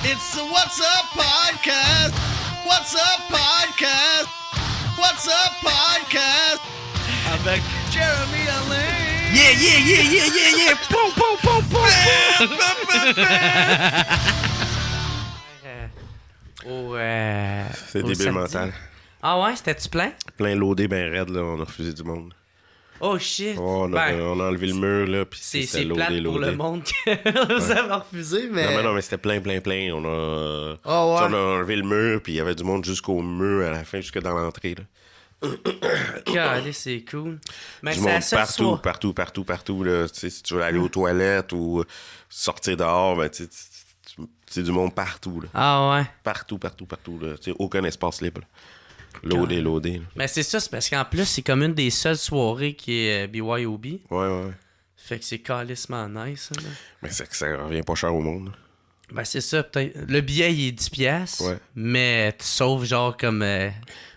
It's the What's Up Podcast. What's Up Podcast. What's Up Podcast. Avec Jeremy Alain. Yeah, yeah, yeah, yeah, yeah, yeah. Poum, poum, poum, poum, C'est débile mental. Ah ouais, c'était-tu plein? Plein loadé, ben raide, là, on a refusé du monde. Oh shit! Oh, on a enlevé le mur, là, puis c'est plate pour le monde que vous avez refusé, mais... Non, mais c'était plein. On a... Oh ouais? On a enlevé le mur, puis il y avait du monde jusqu'au mur, à la fin, jusque dans l'entrée, là. Regardez, c'est cool. Mais Du c'est la monde seule partout, là. Tu sais, si tu veux aller aux toilettes ou sortir dehors, ben, tu sais, c'est du monde partout, là. Ah ouais? Partout, là. Tu sais, aucun espace libre, là. Loadé, là. Mais c'est ça, c'est parce qu'en plus, c'est comme une des seules soirées qui est BYOB. Ouais. Fait que c'est calissement nice, ça, là. Mais c'est que ça revient pas cher au monde, là. Ben c'est ça, peut-être. Le billet, il est 10 piastres, Ouais. mais tu sauves genre comme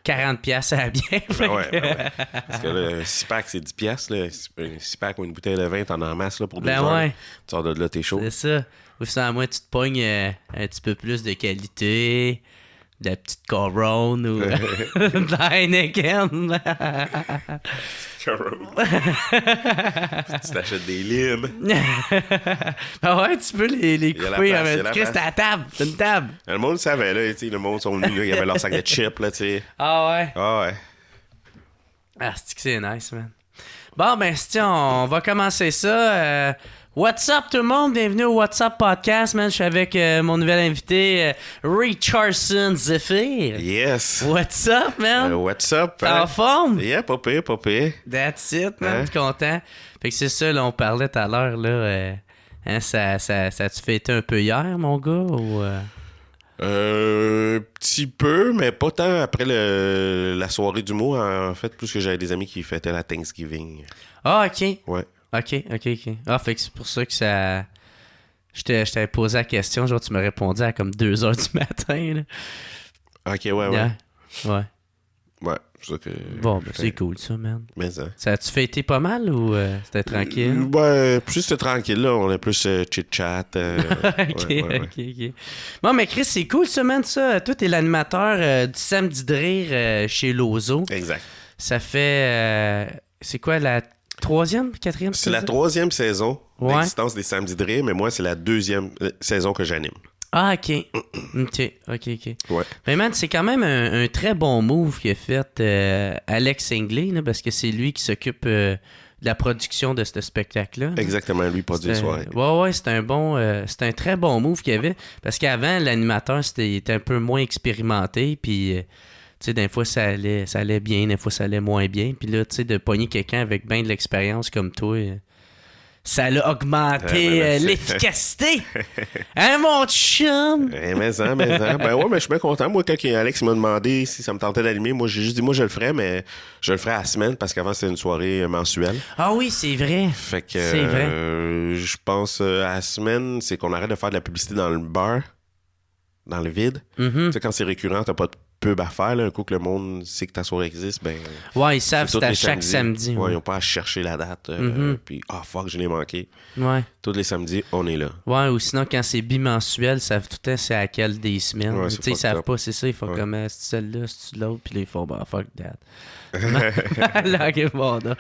40 piastres à la bière. Ouais. Parce que là, un 6-pack, c'est 10 piastres, là. Un 6-pack ou une bouteille de vin, t'en as en masse, là, pour 2 heures. Ouais. Tu sors de là, t'es chaud. C'est ça. Ou sinon, à moins, tu te pognes un petit peu plus de qualité, de la petite Corone ou de la Heineken. Tu t'achètes des limes. Ah ouais, tu peux les y a la couper. place, y a la Chris, place. c'est à la table. C'est une table. Le monde savait, là. Tu sais, le monde sont venus, là. Il y avait leur sac de chips, là, tu sais. Ah ouais. Ah ouais. Ah, c'est nice, man. Bon, ben, on va commencer ça. What's up, tout le monde? Bienvenue au What's Up Podcast, man. Je suis avec mon nouvel invité, Richardson Zephyr. Yes. What's up, man? What's up? T'es en forme? Yeah, pas pire. That's it, man. Hein? Je suis content. Fait que c'est ça, là, on parlait tout à l'heure, là. Ça tu fêté un peu hier, mon gars, ou... Un petit peu, mais pas tant après la soirée du mot. En fait, plus que j'avais des amis qui fêtaient la Thanksgiving. Ah, OK. Ouais. OK. Ah, fait que c'est pour ça que ça... Je t'avais posé la question, genre, tu m'as répondu à comme 2h du matin, là. Ok, ouais. Yeah. Ouais. Ouais, c'est ça que... Bon, ben, c'est cool, ça, man. Mais ça... Ça a-tu fêté pas mal ou c'était tranquille? Ouais, plus c'était tranquille, là. On est plus chit-chat. OK. Bon, mais Chris, c'est cool, ça, man, ça. Toi, t'es l'animateur du Samedi de rire chez Lozo. Exact. Ça fait... c'est quoi, la 3e, 4e C'est la 3e saison Ouais. d'existence des Samedis de rire, mais moi, c'est la 2e saison que j'anime. Ah, OK. OK. Ouais. Mais man, c'est quand même un très bon move qu'a fait Alex Ingley, là, parce que c'est lui qui s'occupe de la production de ce spectacle-là. Exactement, lui, produit les soirées. Ouais, c'est un très bon move qu'il y avait. Parce qu'avant, l'animateur, il était un peu moins expérimenté, puis... tu sais, des fois, ça allait bien, des fois, ça allait moins bien. Puis là, tu sais, de pogner quelqu'un avec bien de l'expérience comme toi, ça l'a augmenté l'efficacité. Hein, mon chum? Mais ça. Ben ouais, mais je suis bien content. Moi, quand Alex m'a demandé si ça me tentait d'animer, moi, j'ai juste dit, moi, je le ferais, mais je le ferais à la semaine parce qu'avant, c'était une soirée mensuelle. Ah oui, c'est vrai. Fait que C'est vrai. Je pense à la semaine, c'est qu'on arrête de faire de la publicité dans le bar, dans le vide. Mhm. Tu sais, quand c'est récurrent, t'as pas de pub à faire. Là. Un coup que le monde sait que ta soirée existe, ben... Ouais, ils savent, tous c'est à les chaque samedi. Ouais, ils n'ont pas à chercher la date. Puis, fuck, je l'ai manqué. Ouais. Tous les samedis, on est là. Ouais, ou sinon, quand c'est bimensuel, ils savent tout le temps c'est à quelle des semaines. Ouais, Tu c'est sais, ils savent fucked up. pas, c'est ça. Ils font Ouais. comme, c'est celle-là, c'est l'autre, puis là, ils font, bah, fuck that. Là, ok, bon, non.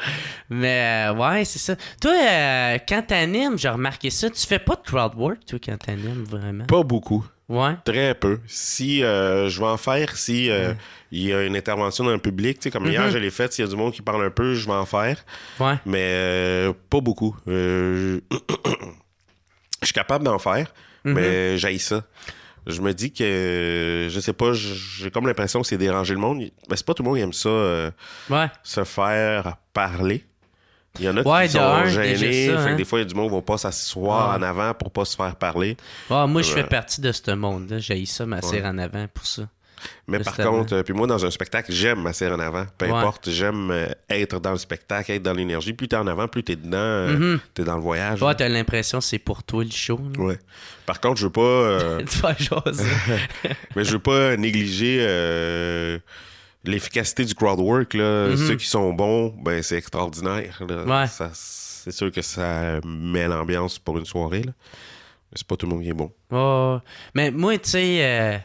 Mais, ouais, c'est ça. Toi, quand t'animes, j'ai remarqué ça, tu fais pas de crowd work, toi, quand t'animes, vraiment? Pas beaucoup. Ouais. Très peu. Si je vais en faire, si il y a une intervention dans le public, tu sais, comme hier, je l'ai fait, s'il y a du monde qui parle un peu, je vais en faire. Ouais. Mais pas beaucoup. Je suis capable d'en faire, mais j'haïs ça. Je me dis que, je sais pas, j'ai comme l'impression que c'est déranger le monde. Mais c'est pas tout le monde qui aime ça, Ouais. se faire parler. Il y en a Ouais, qui de sont un, gênés. déjà ça, Fait que hein. des fois, il y a du monde qui va pas s'asseoir en avant pour pas se faire parler. Ouais, moi, je fais partie de ce monde-là. J'ai ça, m'asseoir en avant pour ça. Mais par Justement. contre, puis moi, dans un spectacle, j'aime m'asseoir en avant. Peu Ouais. importe, j'aime être dans le spectacle, être dans l'énergie. Plus t'es en avant, plus t'es dedans, t'es dans le voyage. Ouais, t'as l'impression que c'est pour toi le show. là. Ouais. Par contre, je veux pas... Tu vas jaser. mais je veux pas négliger l'efficacité du crowd work. Là. Ceux qui sont bons, ben c'est extraordinaire. Là. Ouais. C'est sûr que ça met l'ambiance pour une soirée. Là. C'est pas tout le monde qui est bon. Oh, mais moi, tu sais,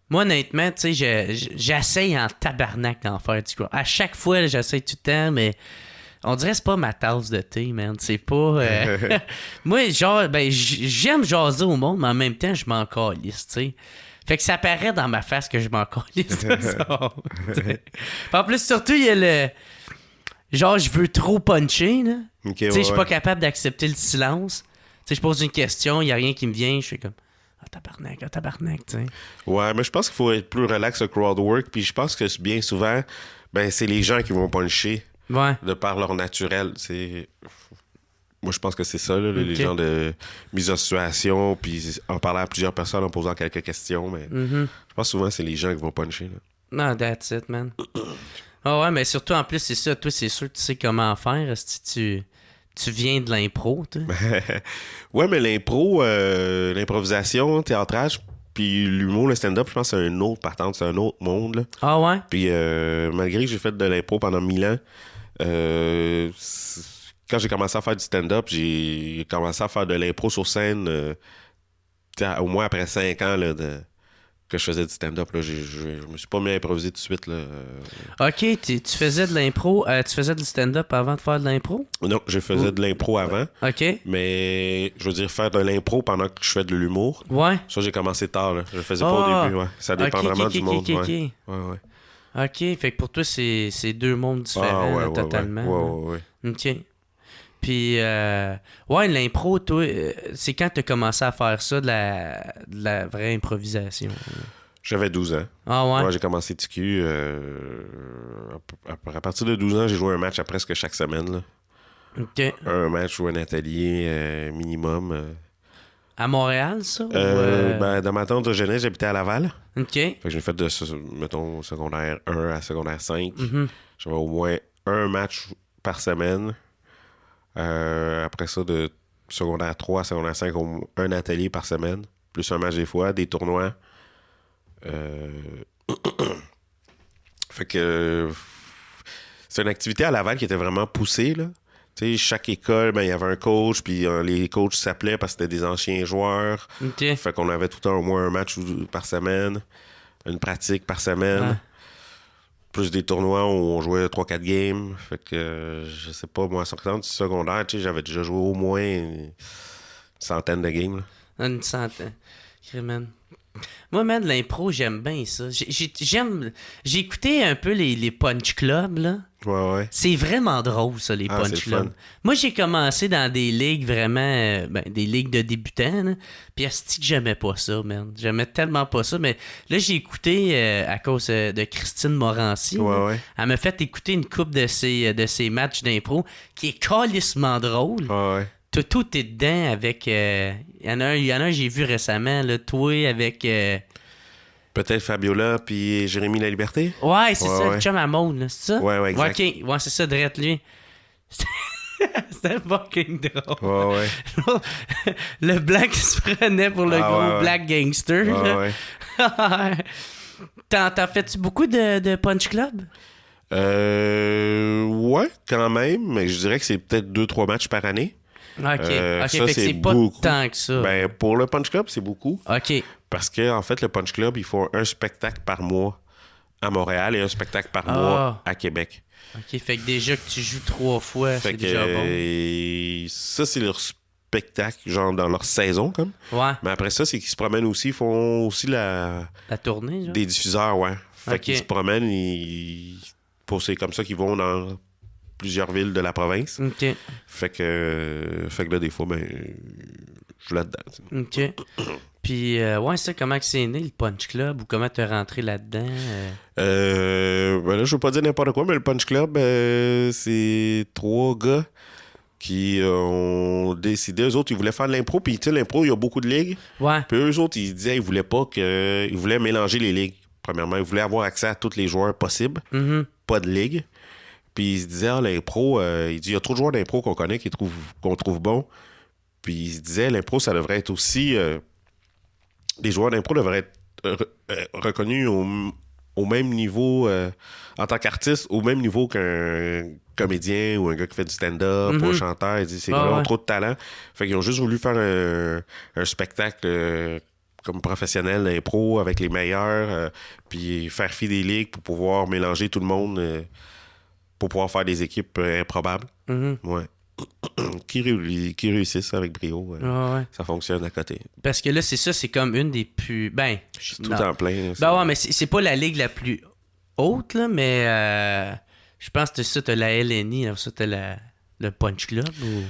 moi, honnêtement, tu sais, j'essaye en tabarnak d'en faire du crowd. À chaque fois, là, j'essaye tout le temps, mais on dirait que c'est pas ma tasse de thé, man. C'est pas... moi, genre, ben, j'aime jaser au monde, mais en même temps, je m'en calisse, tu sais. Fait que ça paraît dans ma face que je m'en calisse de ça. En plus, surtout, il y a le... Genre, je veux trop puncher, là. Ok, Tu sais, je suis pas capable d'accepter le silence. Tu sais, je pose une question, il y a rien qui me vient, je suis comme... Ah, tabarnak, tu sais. Ouais, mais je pense qu'il faut être plus relax au crowd work. Puis je pense que bien souvent, ben, c'est les gens qui vont puncher Ouais. de par leur naturel. Moi, je pense que c'est ça, là, les Ok. gens de mise en situation, puis en parlant à plusieurs personnes, en posant quelques questions. Mais je pense souvent que c'est les gens qui vont puncher. Là. Non, that's it, man. Ah ouais, mais surtout, en plus, c'est ça. Toi, c'est sûr que tu sais comment faire. Si tu viens de l'impro, toi. Ouais, mais l'improvisation, théâtrage, puis l'humour, le stand-up, je pense que c'est un autre patente, c'est un autre monde. Là. Ah ouais? Puis malgré que j'ai fait de l'impro pendant 1000 ans, quand j'ai commencé à faire du stand-up, j'ai commencé à faire de l'impro sur scène au moins après 5 ans là, que je faisais du stand-up. Là, je me suis pas mis à improviser tout de suite. Là. Ok, tu faisais de l'impro, tu faisais du stand-up avant de faire de l'impro? Non, je faisais de l'impro avant, Ok. mais je veux dire faire de l'impro pendant que je fais de l'humour. Ouais. Ça, j'ai commencé tard. Là. Je le faisais pas au début. Ouais. Ça dépend vraiment du monde. Ok. Ouais. Ok, fait que pour toi, c'est deux mondes différents, là, totalement. Ouais. Ok. Puis, ouais, l'impro, toi, c'est quand t'as commencé à faire ça, de la vraie improvisation? J'avais 12 ans. Ah ouais? Moi, j'ai commencé TQ. À partir de 12 ans, j'ai joué un match à presque chaque semaine. Là. Ok. Un match ou un atelier minimum. À Montréal, ça? Ben, dans ma tante de jeunesse, j'habitais à Laval. Ok. Fait que j'ai fait de, mettons, secondaire 1 à secondaire 5. Mhm. J'avais au moins un match par semaine. Après ça, de secondaire 3 à secondaire 5, un atelier par semaine. Plus un match des fois, des tournois. Fait que c'est une activité à Laval qui était vraiment poussée, là. Tu sais, chaque école, ben, il y avait un coach, puis les coachs s'appelaient parce que c'était des anciens joueurs. Ok. Fait qu'on avait tout le temps au moins un match par semaine, une pratique par semaine. Ouais. Plus des tournois où on jouait 3-4 games. Fait que, je sais pas, moi, en sortant du secondaire, tu sais, j'avais déjà joué au moins une centaine de games, là. Une centaine. Man. Moi, man, l'impro, j'aime bien ça. J'ai écouté un peu les punch clubs, là. Ouais. C'est vraiment drôle, ça, les Ah, punch c'est clubs. fun. Moi, j'ai commencé dans des ligues vraiment... des ligues de débutants, là. Puis asti que j'aimais pas ça, man. J'aimais tellement pas ça. Mais là, j'ai écouté à cause de Christine Morancy. là. Ouais. Elle m'a fait écouter une couple de ses matchs d'impro qui est calissement drôle. Ouais. Tout est dedans avec... Il y en a un j'ai vu récemment, là, toi, avec... Peut-être Fabiola puis Jérémy Laliberté? Ouais, c'est ça, Ouais. le chum à Maud, là, c'est ça? Ouais, exact. Ok, ouais, c'est ça, Drette, lui. C'était fucking drôle. Ouais. Le black qui se prenait pour le gros ouais. black gangster. là. Ouais. T'en fais-tu beaucoup de punch club? Ouais, quand même, mais je dirais que c'est peut-être 2-3 matchs par année. Ok, Ça, fait que c'est pas beaucoup. tant que ça. Ben, pour le Punch Club, c'est beaucoup. Ok, Parce que en fait, le Punch Club, ils font un spectacle par mois à Montréal et un spectacle par mois à Québec. ok, fait que déjà que tu joues 3 fois, Fait c'est que déjà bon. ça, c'est leur spectacle, genre dans leur saison, comme. Ouais, Mais après ça, c'est qu'ils se promènent aussi, ils font aussi la tournée, genre. des diffuseurs, ouais. Fait Ok. qu'ils se promènent, c'est comme ça qu'ils vont dans plusieurs villes de la province. Ok, Fait que là, des fois, ben, je suis là-dedans. tu sais. ok. Puis, ouais, ça, comment que c'est né, le punch club, ou comment t'es rentré là-dedans? Ben là, je veux pas dire n'importe quoi, mais le Punch Club, c'est 3 gars qui ont décidé. Eux autres, ils voulaient faire de l'impro. Puis, tu sais, l'impro, il y a beaucoup de ligues. Ouais, Puis, eux autres, ils disaient, ils voulaient pas que. Ils voulaient mélanger les ligues. Premièrement, ils voulaient avoir accès à tous les joueurs possibles. Pas de ligue. Puis, ils se disaient, l'impro, il dit, il y a trop de joueurs d'impro qu'on connaît, qu'on trouve bons. Puis, ils se disaient, l'impro, ça devrait être aussi. Les joueurs d'impro devraient être reconnus au au même niveau, en tant qu'artiste, au même niveau qu'un comédien ou un gars qui fait du stand-up ou un chanteur. Il dit, ces gars-là ont trop de talent. Fait qu'ils ont juste voulu faire un spectacle comme professionnel d'impro avec les meilleurs, puis faire fi des ligues pour pouvoir mélanger tout le monde, pour pouvoir faire des équipes improbables. Ouais. qui réussissent avec brio. Ça fonctionne à côté. Parce que là, c'est ça, c'est comme une des plus... Ben, je suis tout en plein. Ben ouais, mais c'est pas la ligue la plus haute, là, mais je pense que ça, t'as la LNI, là, ça, t'as le Punch Club ou...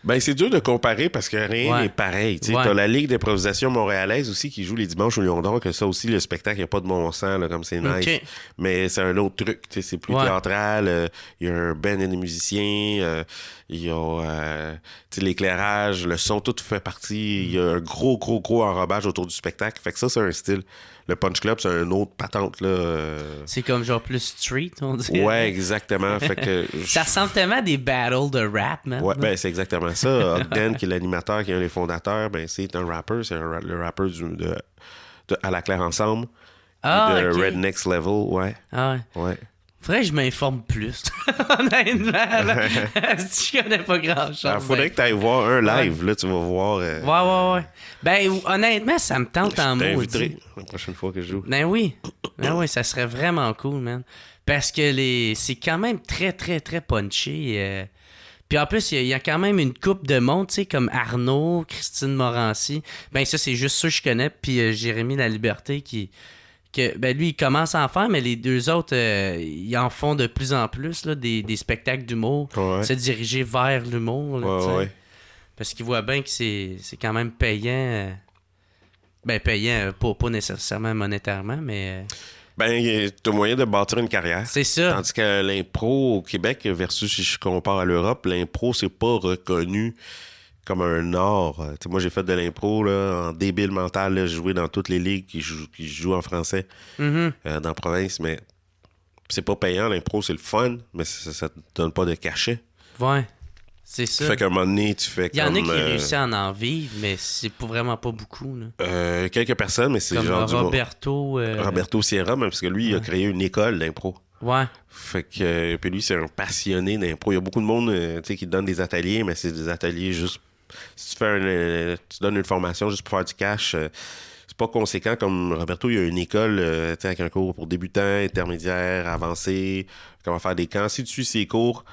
Ben, c'est dur de comparer parce que rien n'est pareil. T'as la Ligue d'improvisation montréalaise aussi qui joue les dimanches au Lion d'Or, que ça aussi, le spectacle, il n'y a pas de bon sens, là, comme c'est nice. Mais c'est un autre truc. C'est plus théâtral. Il y a un band et des musiciens. Il y a l'éclairage, le son, tout fait partie. Il y a un gros enrobage autour du spectacle. Fait que ça, c'est un style. Le Punch Club, c'est un autre patente, là. C'est comme genre plus street, on dirait. Ouais, exactement. Fait que ça ressemble tellement à des battles de rap, man. Ouais, ben c'est exactement ça. Ogden, qui est l'animateur, qui est un des fondateurs, ben c'est un rappeur. C'est le rappeur de À la Claire Ensemble. De Red Next Level, ouais. Ah ouais. Faudrait que je m'informe plus. Honnêtement, là. Je connais pas grand-chose. Faudrait que tu ailles voir un live, là, tu vas voir. Ouais. Ben, honnêtement, ça me tente en maudit. Je t'inviterai la prochaine fois que je joue. Ben oui, ça serait vraiment cool, man. Parce que c'est quand même très, très, très punché. Puis en plus, il y a quand même une coupe de monde, tu sais, comme Arnaud, Christine Morancy. Ben ça, c'est juste ceux que je connais. Puis Jérémy Laliberté ben lui, il commence à en faire, mais les deux autres, ils en font de plus en plus, là, des spectacles d'humour, se diriger vers l'humour. Là, parce qu'ils voient bien que c'est quand même payant. Payant, pas nécessairement monétairement, mais... Ben, t'as moyen de bâtir une carrière. C'est ça. Tandis que l'impro au Québec, versus si je compare à l'Europe, l'impro, c'est pas reconnu comme un art. Moi, j'ai fait de l'impro là, en débile mental. J'ai joué dans toutes les ligues qui jouent en français dans la province, mais c'est pas payant. L'impro, c'est le fun, mais ça te donne pas de cachet. Ouais, c'est ça. Fait qu'à un moment donné, tu fais comme... Il y en a qui réussissent à en vivre, mais c'est vraiment pas beaucoup. Là. Quelques personnes, mais c'est comme genre Roberto Sierra, même, parce que lui, il a créé une école d'impro. Ouais. Fait que puis lui, c'est un passionné d'impro. Il y a beaucoup de monde qui donne des ateliers, mais c'est des ateliers juste... Si tu donnes une formation juste pour faire du cash, c'est pas conséquent. Comme Roberto, il y a une école avec un cours pour débutants, intermédiaires, avancés, comment faire des camps. Si tu suis ses cours,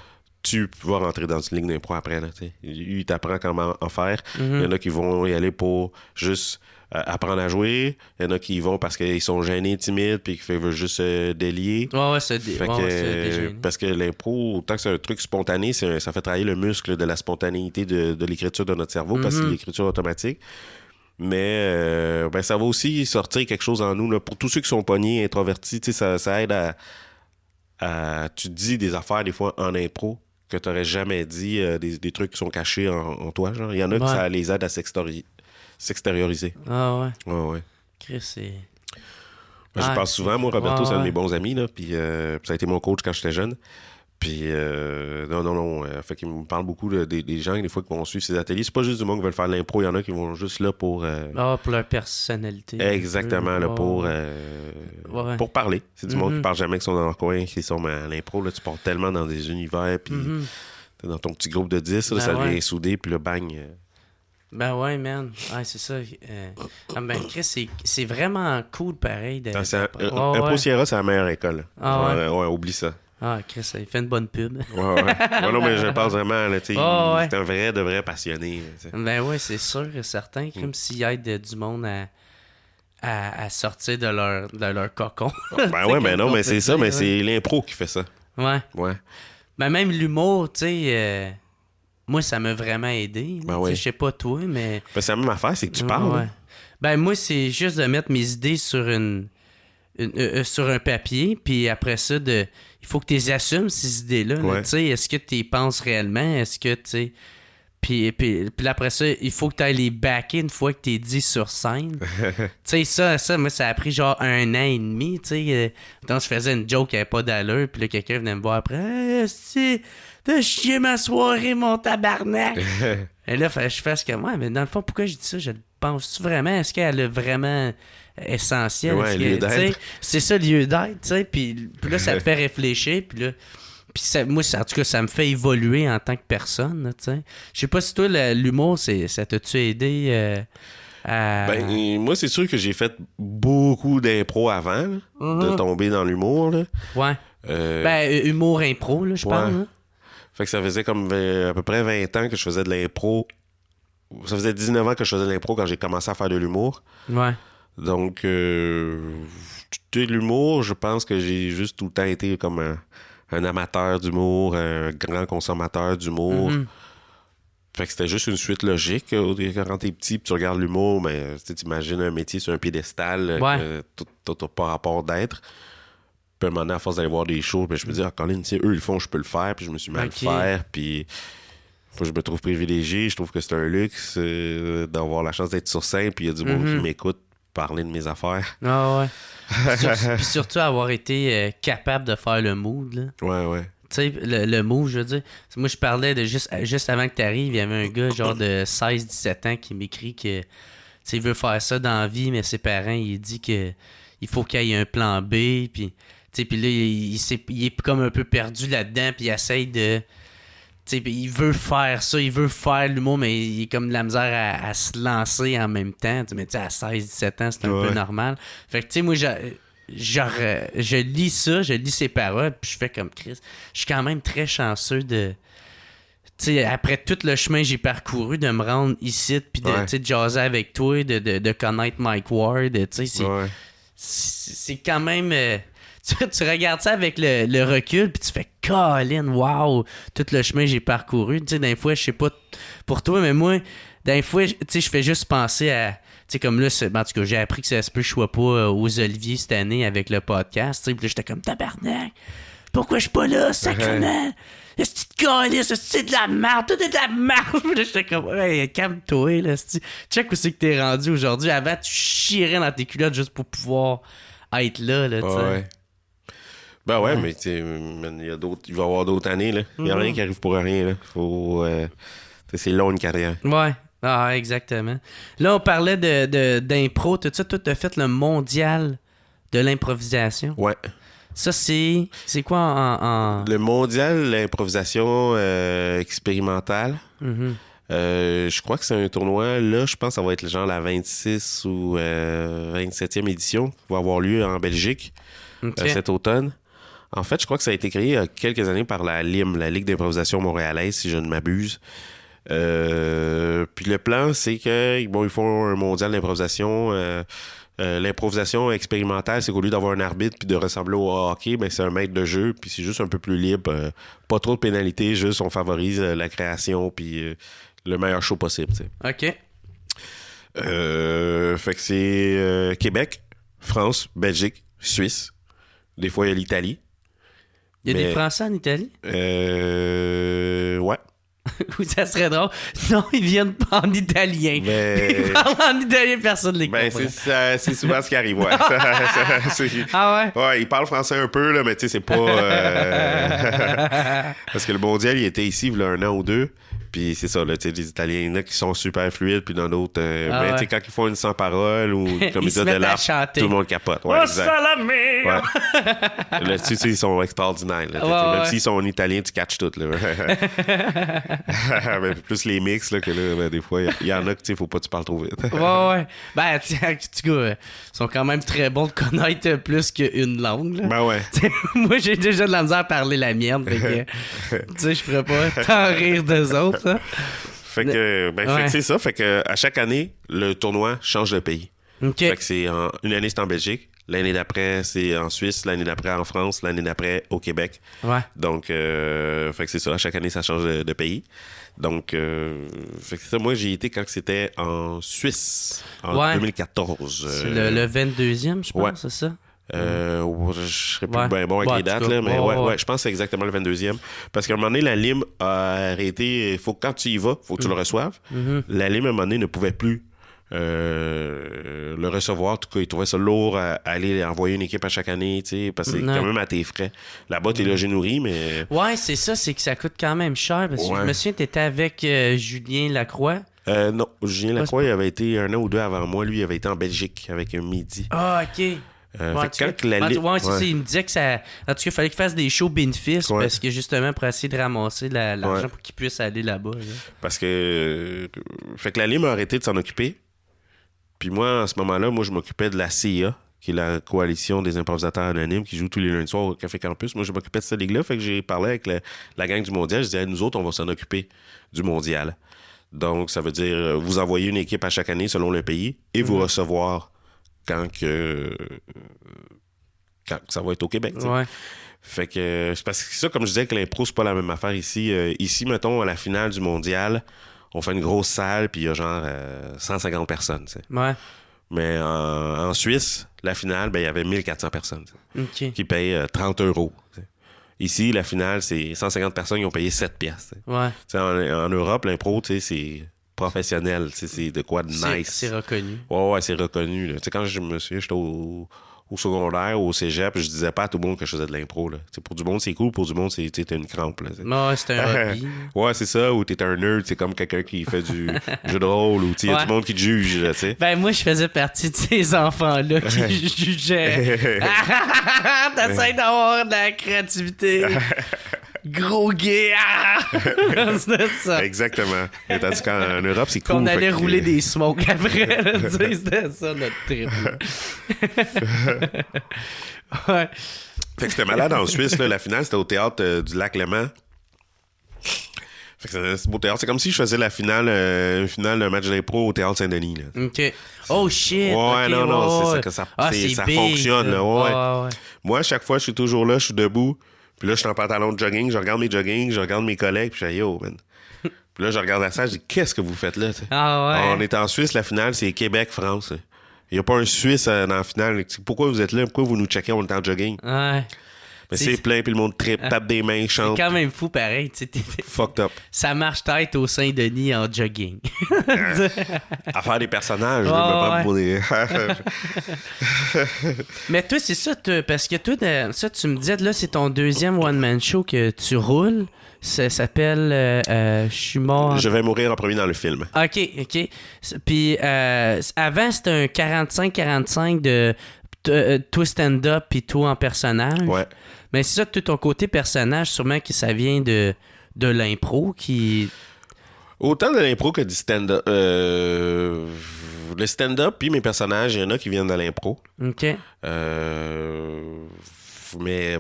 tu vas rentrer dans une ligne d'impro après. Là, lui, il t'apprend comment en faire. Il y en a qui vont y aller pour juste apprendre à jouer. Il y en a qui y vont parce qu'ils sont gênés, timides, puis qui veulent juste délier. Parce que l'impro, autant que c'est un truc spontané, ça fait travailler le muscle de la spontanéité de l'écriture de notre cerveau, parce que c'est l'écriture automatique. Mais ça va aussi sortir quelque chose en nous. Là. Pour tous ceux qui sont pognés, introvertis, ça aide à... Tu dis des affaires, des fois, en impro, que tu n'aurais jamais dit, des trucs qui sont cachés en toi. Genre. Il y en a que ça les aide à s'extérioriser. Ah ouais? Ouais. Chris, c'est... Je pense souvent, moi, Roberto, c'est un de mes bons amis, là, puis ça a été mon coach quand j'étais jeune. Puis, non. Fait qu'il me parle beaucoup des gens, des fois, qui vont suivre ses ateliers. C'est pas juste du monde qui veulent faire de l'impro. Il y en a qui vont juste là pour... pour leur personnalité. Exactement, là, pour parler. C'est du monde qui parle jamais, qui sont dans leur coin, qui sont à l'impro. Là, tu pars tellement dans des univers, puis t'es dans ton petit groupe de 10, là, ça devient soudé, puis le bang... Ben ouais, man. Ouais, c'est ça. Chris, c'est vraiment cool, pareil. Impro Sierra, c'est la meilleure école. Ouais, oublie ça. Ah, Chris, il fait une bonne pub. Ouais. Non, mais je pense vraiment, là, c'est un vrai passionné. T'sais. Ben ouais, c'est sûr et certain. Comme s'il aide du monde à sortir de leur cocon. Ben ouais, ben non, mais c'est ça, mais c'est l'impro qui fait ça. Ouais. Ben même l'humour, tu sais... moi, ça m'a vraiment aidé. Je sais pas toi, mais... Ben, c'est la même affaire, c'est que tu parles. Ouais. Ben moi, c'est juste de mettre mes idées sur sur un papier, puis après ça, il faut que tu les assumes, ces idées-là. Ouais. Tu sais, est-ce que tu y penses réellement? Est-ce que, tu sais... Puis après ça, il faut que tu ailles les backer une fois que tu es dit sur scène. Tu sais, ça, moi, ça a pris genre 1 an et demi, tu sais. Quand je faisais une joke qui avait pas d'allure, puis là, quelqu'un venait me voir après. « Hey, si, t'as chié ma soirée, mon tabarnak! » Et là, je fais ce que moi, mais dans le fond, pourquoi je dis ça? Je le penses-tu vraiment? Est-ce qu'elle est vraiment essentielle? Ouais, lieu d'être. C'est ça, lieu d'être, tu sais. Puis là, ça te fait réfléchir, puis là... Puis moi, en tout cas, ça me fait évoluer en tant que personne, tu sais. Je sais pas si toi, l'humour, ça t'a-tu aidé à... Ben, moi, c'est sûr que j'ai fait beaucoup d'impro avant, là, de tomber dans l'humour, là. Ouais. Humour impro, là, je parle, là. Fait que ça faisait comme à peu près 20 ans que je faisais de l'impro. Ça faisait 19 ans que je faisais de l'impro quand j'ai commencé à faire de l'humour. Ouais. Donc, de l'humour, je pense que j'ai juste tout le temps été comme un amateur d'humour, un grand consommateur d'humour. Fait que c'était juste une suite logique. Quand t'es petit, tu regardes l'humour, mais t'imagines un métier sur un piédestal que t'as pas rapport d'être. Puis à un moment donné, à force d'aller voir des shows, ben, je me dis, Colin, eux, ils le font, je peux le faire. Puis je me suis mis à le faire. Puis je me trouve privilégié. Je trouve que c'est un luxe d'avoir la chance d'être sur scène. Puis il y a du monde qui m'écoute parler de mes affaires. Ah ouais. Puis surtout avoir été capable de faire le mood, là. Ouais. Tu sais, le move, je veux dire. Moi, je parlais de juste avant que tu arrives, il y avait un gars genre de 16-17 ans qui m'écrit que il veut faire ça dans la vie, mais ses parents, il dit que il faut qu'il y ait un plan B, puis là, il est comme un peu perdu là-dedans, puis il essaye de... il veut faire ça, il veut faire l'humour, mais il est comme de la misère à se lancer en même temps. Mais à 16-17 ans, c'est un peu normal. Fait que, moi, je lis ça, je lis ses paroles, puis je fais comme Chris. Je suis quand même très chanceux de... après tout le chemin que j'ai parcouru, de me rendre ici, puis de jaser avec toi, de connaître Mike Ward, c'est quand même... Tu regardes ça avec le recul, puis tu fais « Colin, wow! » Tout le chemin que j'ai parcouru. Des fois, je sais pas pour toi, mais moi, des fois, je fais juste penser à... comme là, en tout cas, j'ai appris que ça se peut que je sois pas aux Oliviers cette année avec le podcast. Puis là, j'étais comme « Tabarnak! Pourquoi je suis pas là, sacrément? Est-ce que tu te calisses? Est-ce que c'est de la merde? Tout est de la merde! » Puis là, j'étais comme « Ouais, calme-toi, là. Check où c'est que t'es rendu aujourd'hui. Avant, tu chierais dans tes culottes juste pour pouvoir être là, tu sais. Ouais. Ben ouais, mais il va y avoir d'autres années, là. Il n'y a rien qui arrive pour rien, là. C'est long, une carrière. Ouais. Ah, exactement. Là, on parlait d'impro. Tout ça, toi, t'as fait le mondial de l'improvisation. Ouais. Ça, c'est quoi en... Le mondial, l'improvisation expérimentale. Je crois que c'est un tournoi, là, je pense que ça va être genre la 26 ou 27e édition qui va avoir lieu en Belgique cet automne. En fait, je crois que ça a été créé il y a quelques années par la LIM, la Ligue d'improvisation montréalaise, si je ne m'abuse. Puis le plan, c'est que ils font un mondial d'improvisation. L'improvisation expérimentale, c'est qu'au lieu d'avoir un arbitre puis de ressembler au hockey, ben c'est un maître de jeu, puis c'est juste un peu plus libre. Pas trop de pénalités, juste on favorise la création puis le meilleur show possible. T'sais. OK. Fait que c'est Québec, France, Belgique, Suisse. Des fois, il y a l'Italie. Il y a des Français en Italie? Ouais. Oui, ça serait drôle. Non, ils viennent pas en italien. Mais... Ils parlent en italien, personne ne les comprend. C'est souvent ce qui arrive, ouais. Ah ouais? Ouais, ils parlent français un peu, là, mais tu sais, c'est pas... Parce que le mondial, il était ici, il y a 1 an ou 2. Puis c'est ça, là, tu sais, les Italiens, il y en a qui sont super fluides, puis dans d'autres... mais tu sais, quand ils font une sans parole ou comme ils de l'art, tout le monde capote. Ouais, exact. Ouais. Là, tu sais, ils sont extraordinaires. Là, même s'ils sont en italien, tu catches tout. Là. Mais plus les mix, là, que là, ben, des fois, il y en a que, tu sais, faut pas que tu parles trop vite. Ouais. Ben, tu sais, ils sont quand même très bons de connaître plus qu'une langue. Là. Ben ouais. T'sais, moi, j'ai déjà de la misère à parler la mienne. Fait que, tu sais, je ferais pas tant rire d'eux autres. Là. Fait que, fait que c'est ça. Fait que à chaque année, le tournoi change de pays. Okay. Fait que une année, c'est en Belgique. L'année d'après, c'est en Suisse. L'année d'après, en France. L'année d'après, au Québec. Ouais. Donc, fait que c'est ça. À chaque année, ça change de pays. Donc, fait que c'est ça. Moi, j'y étais quand c'était en Suisse, en 2014. C'est le 22e, je pense, c'est ça? Je serais plus bien bon avec les dates, là, mais ouais, je pense que c'est exactement le 22e. Parce qu'à un moment donné, la LIM a arrêté. Il faut que quand tu y vas, il faut que tu le reçoives. La LIM, à un moment donné, ne pouvait plus le recevoir. En tout cas, il trouvait ça lourd à aller envoyer une équipe à chaque année, tu sais, parce que c'est quand même à tes frais. Là-bas, t'es logé nourri, mais... Ouais, c'est ça, c'est que ça coûte quand même cher. Parce que je me souviens, t'étais avec Julien Lacroix. Non, Julien Lacroix, il avait été 1 an ou 2 avant moi. Lui, il avait été en Belgique avec un Midi. Ah, OK. Fait que quand la Ouais, c'est ça. Il me disait que ça. En tout cas, il fallait qu'il fasse des shows bénéfices parce que justement, pour essayer de ramasser l'argent pour qu'il puisse aller là-bas. Là. Parce que. Fait que la Lime a arrêté de s'en occuper. Puis moi, à ce moment-là, je m'occupais de la CIA, qui est la coalition des improvisateurs anonymes qui joue tous les lundis soirs au Café Campus. Moi, je m'occupais de cette ligue-là. Fait que j'ai parlé avec la gang du Mondial. Je disais, hey, nous autres, on va s'en occuper du Mondial. Donc, ça veut dire, vous envoyez une équipe à chaque année selon le pays et vous recevoir quand ça va être au Québec. T'sais. Ouais. Fait que c'est parce que ça, comme je disais, que l'impro, c'est pas la même affaire ici. Ici, mettons, à la finale du Mondial, on fait une grosse salle, puis il y a genre 150 personnes. T'sais. Ouais. Mais en Suisse, la finale, il y avait 1400 personnes qui payent 30 €. T'sais. Ici, la finale, c'est 150 personnes qui ont payé 7 piastres. Ouais. En Europe, l'impro, c'est professionnel. C'est de quoi de nice. C'est reconnu. Ouais, c'est reconnu. Quand j'étais au secondaire, au cégep, je disais pas à tout le monde que je faisais de l'impro. Là. Pour du monde, c'est cool. Pour du monde, t'es une crampe. Là, ouais, c'est un hobby. Ouais, c'est ça. Ou t'es un nerd. C'est comme quelqu'un qui fait du jeu de rôle. Ou il y a du monde qui te juge. Là, ben, moi, je faisais partie de ces enfants-là qui jugeaient. T'essayes d'avoir de la créativité. Gros gay! C'était ça. Exactement. Et tandis qu'en Europe, c'est cool. Qu'on allait rouler des smokes après. C'était ça notre trip. Ouais. Fait que c'était malade en Suisse. Là. La finale, c'était au théâtre du Lac-Léman. Fait que c'est beau théâtre. C'est comme si je faisais la finale d'un match d'impro au théâtre Saint-Denis. Là. OK. Oh shit! Ouais, okay, non, c'est ça que ça big, fonctionne. Là. Ouais. Ouais. Moi, à chaque fois, je suis toujours là, je suis debout. Puis là, je suis en pantalon de jogging, je regarde mes jogging, je regarde mes collègues, puis je dis, yo, man. Puis là, je regarde la salle, je dis, qu'est-ce que vous faites là? T'sais? Ah ouais? On est en Suisse, la finale, c'est Québec-France. Il n'y a pas un Suisse dans la finale. Pourquoi vous êtes là? Pourquoi vous nous checkez? On est en jogging. Ouais. Mais c'est plein, puis le monde trip, tape des mains, chante. C'est quand même fou, pareil. Fucked up. Ça marche tête au Saint-Denis en jogging. À faire des personnages, ouais, pas pour des... Mais toi, c'est ça, parce que toi, ça, tu me disais, là, c'est ton deuxième one-man show que tu roules. Ça s'appelle Je suis mort. Je vais mourir en premier dans le film. OK. Puis avant, c'était un 45-45 de toi stand-up puis toi en personnage. Ouais. Mais c'est ça, tout ton côté personnage, sûrement que ça vient de l'impro qui... Autant de l'impro que du stand-up. Le stand-up puis mes personnages, il y en a qui viennent de l'impro. OK. Mais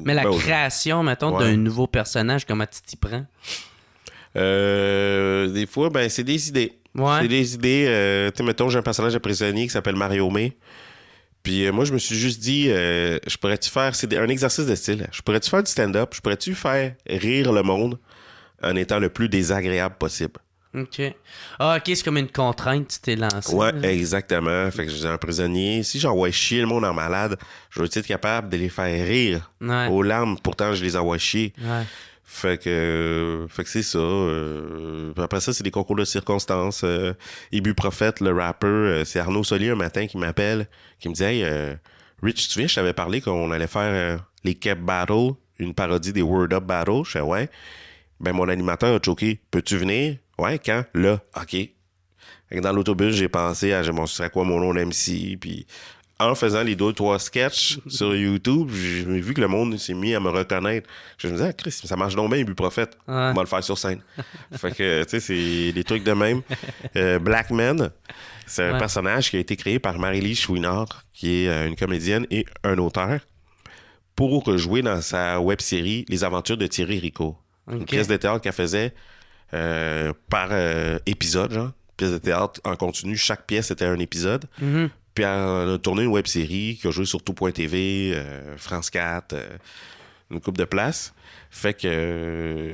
la création, mettons, d'un nouveau personnage, comment tu t'y prends? Des fois, c'est des idées. Ouais. C'est des idées. Mettons, j'ai un personnage de prisonnier qui s'appelle Mario May. Puis moi, je me suis juste dit, je pourrais-tu faire... C'est un exercice de style. Je pourrais-tu faire du stand-up? Je pourrais-tu faire rire le monde en étant le plus désagréable possible? OK. Ah, OK, c'est comme une contrainte, tu t'es lancé. Ouais, exactement. Fait que j'ai un prisonnier. Si j'envoie chier le monde en malade, je vais être capable de les faire rire aux larmes. Pourtant, je les envoie chier. Ouais. Fait que c'est ça. Après ça, c'est des concours de circonstances. Ibu Prophète, le rappeur, c'est Arnaud Solier un matin qui m'appelle, qui me dit « Hey, Rich, tu te souviens, je t'avais parlé qu'on allait faire les Cap Battle, une parodie des Word Up Battle. » Je fais « Ouais. » Ben, mon animateur a choqué. « Peux-tu venir? » « Ouais, quand? Là. OK. » Dans l'autobus, j'ai pensé à « ce serait quoi mon nom d'MC? » Puis en faisant les 2-3 sketchs sur YouTube, j'ai vu que le monde s'est mis à me reconnaître. Je me disais, ah, Chris, ça marche donc bien, Ibu Prophète. On va le faire sur scène. Fait que, tu sais, c'est des trucs de même. Black Man, c'est un personnage qui a été créé par Marie-Lise Chouinard, qui est une comédienne et un auteur, pour jouer dans sa web-série Les Aventures de Thierry Rico. Okay. Une pièce de théâtre qu'elle faisait par épisode, genre. Pièce de théâtre en continu. Chaque pièce était un épisode. Mm-hmm. Puis elle a tourné une web-série qui a joué sur Tout.tv, France 4, une couple de places. Fait que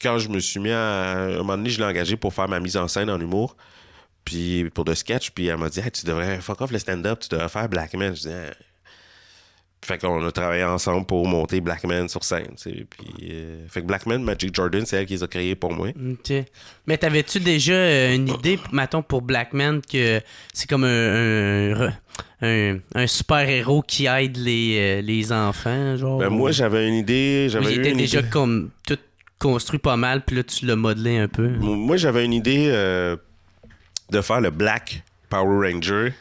quand je me suis mis à un moment donné, je l'ai engagé pour faire ma mise en scène en humour, puis pour de sketch, puis elle m'a dit hey, tu devrais fuck off le stand-up, tu devrais faire Black Man. Je dis Fait qu'on a travaillé ensemble pour monter Black Man sur scène. Puis, fait que Black Man, Magic Jordan, c'est elle qui les a créés pour moi. OK. Mais t'avais-tu déjà une idée, mettons, pour Black Man, que c'est comme un super-héros qui aide les enfants, genre? Ben moi, j'avais une idée. Il était déjà comme tout construit pas mal, puis là, tu l'as modelé un peu. Moi, j'avais une idée de faire le Black Power Ranger.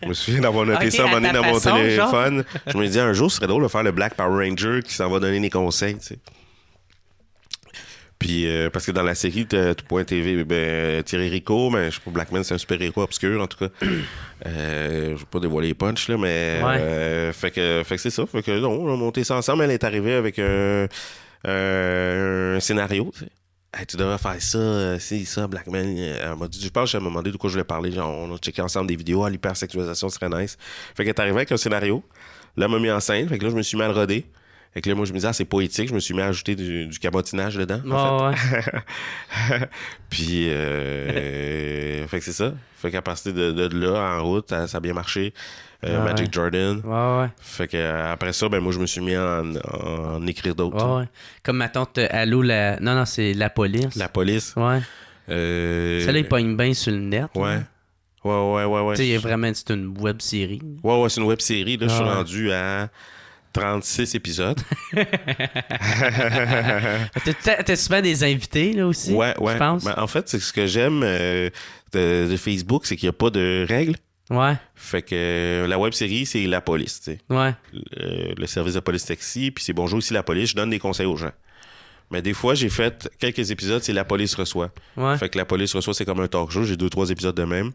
Je me souviens d'avoir noté Ok, ça à un moment à donné ta dans mon façon, téléphone. Je me disais, un jour, ce serait drôle de faire le Black Power Ranger qui s'en va donner des conseils, tu sais. Puis, parce que dans la série, Tout.tv, Thierry Rico, mais je sais pas, Blackman, c'est un super-héros obscur, en tout cas. Je vais pas dévoiler les punchs, là, mais... fait que c'est ça. Fait que, non, on a monté ça ensemble. Elle est arrivée avec un scénario, tu sais. Hey, tu devrais faire ça, c'est ça, Blackman. Elle m'a dit, je pense qu'elle m'a demandé de quoi je voulais parler. Genre, on a checké ensemble des vidéos à l'hypersexualisation, ce serait nice. Fait qu'elle est arrivée avec un scénario. Là, elle m'a mis en scène. Fait que là, je me suis mis à le roder. Fait que là, moi, je me disais, c'est poétique. Je me suis mis à ajouter du cabotinage dedans. En fait. Puis, fait que c'est ça. Fait qu'à partir de là, en route, ça a bien marché. Magic Jordan. Fait que après ça, ben moi, je me suis mis à en écrire d'autres. Comme ma tante Allô, non, c'est La Police. La Police. Ouais. Celle-là, il pogne bien sur le net. Ouais. Là. Ouais. Tu sais, vraiment, c'est une web série. Ouais, c'est une web série. Là, je suis rendu à 36 épisodes. T'as souvent des invités, là, aussi? Ouais. Je pense. Ben, en fait, c'est ce que j'aime de Facebook, c'est qu'il n'y a pas de règles. Ouais. Fait que la web série, c'est La Police, tu sais. Ouais. Le service de police taxi, puis c'est Bonjour, ici La Police. Je donne des conseils aux gens. Mais des fois, j'ai fait quelques épisodes, c'est La Police reçoit. Ouais. Fait que La Police reçoit, c'est comme un talk show. J'ai 2-3 épisodes de même.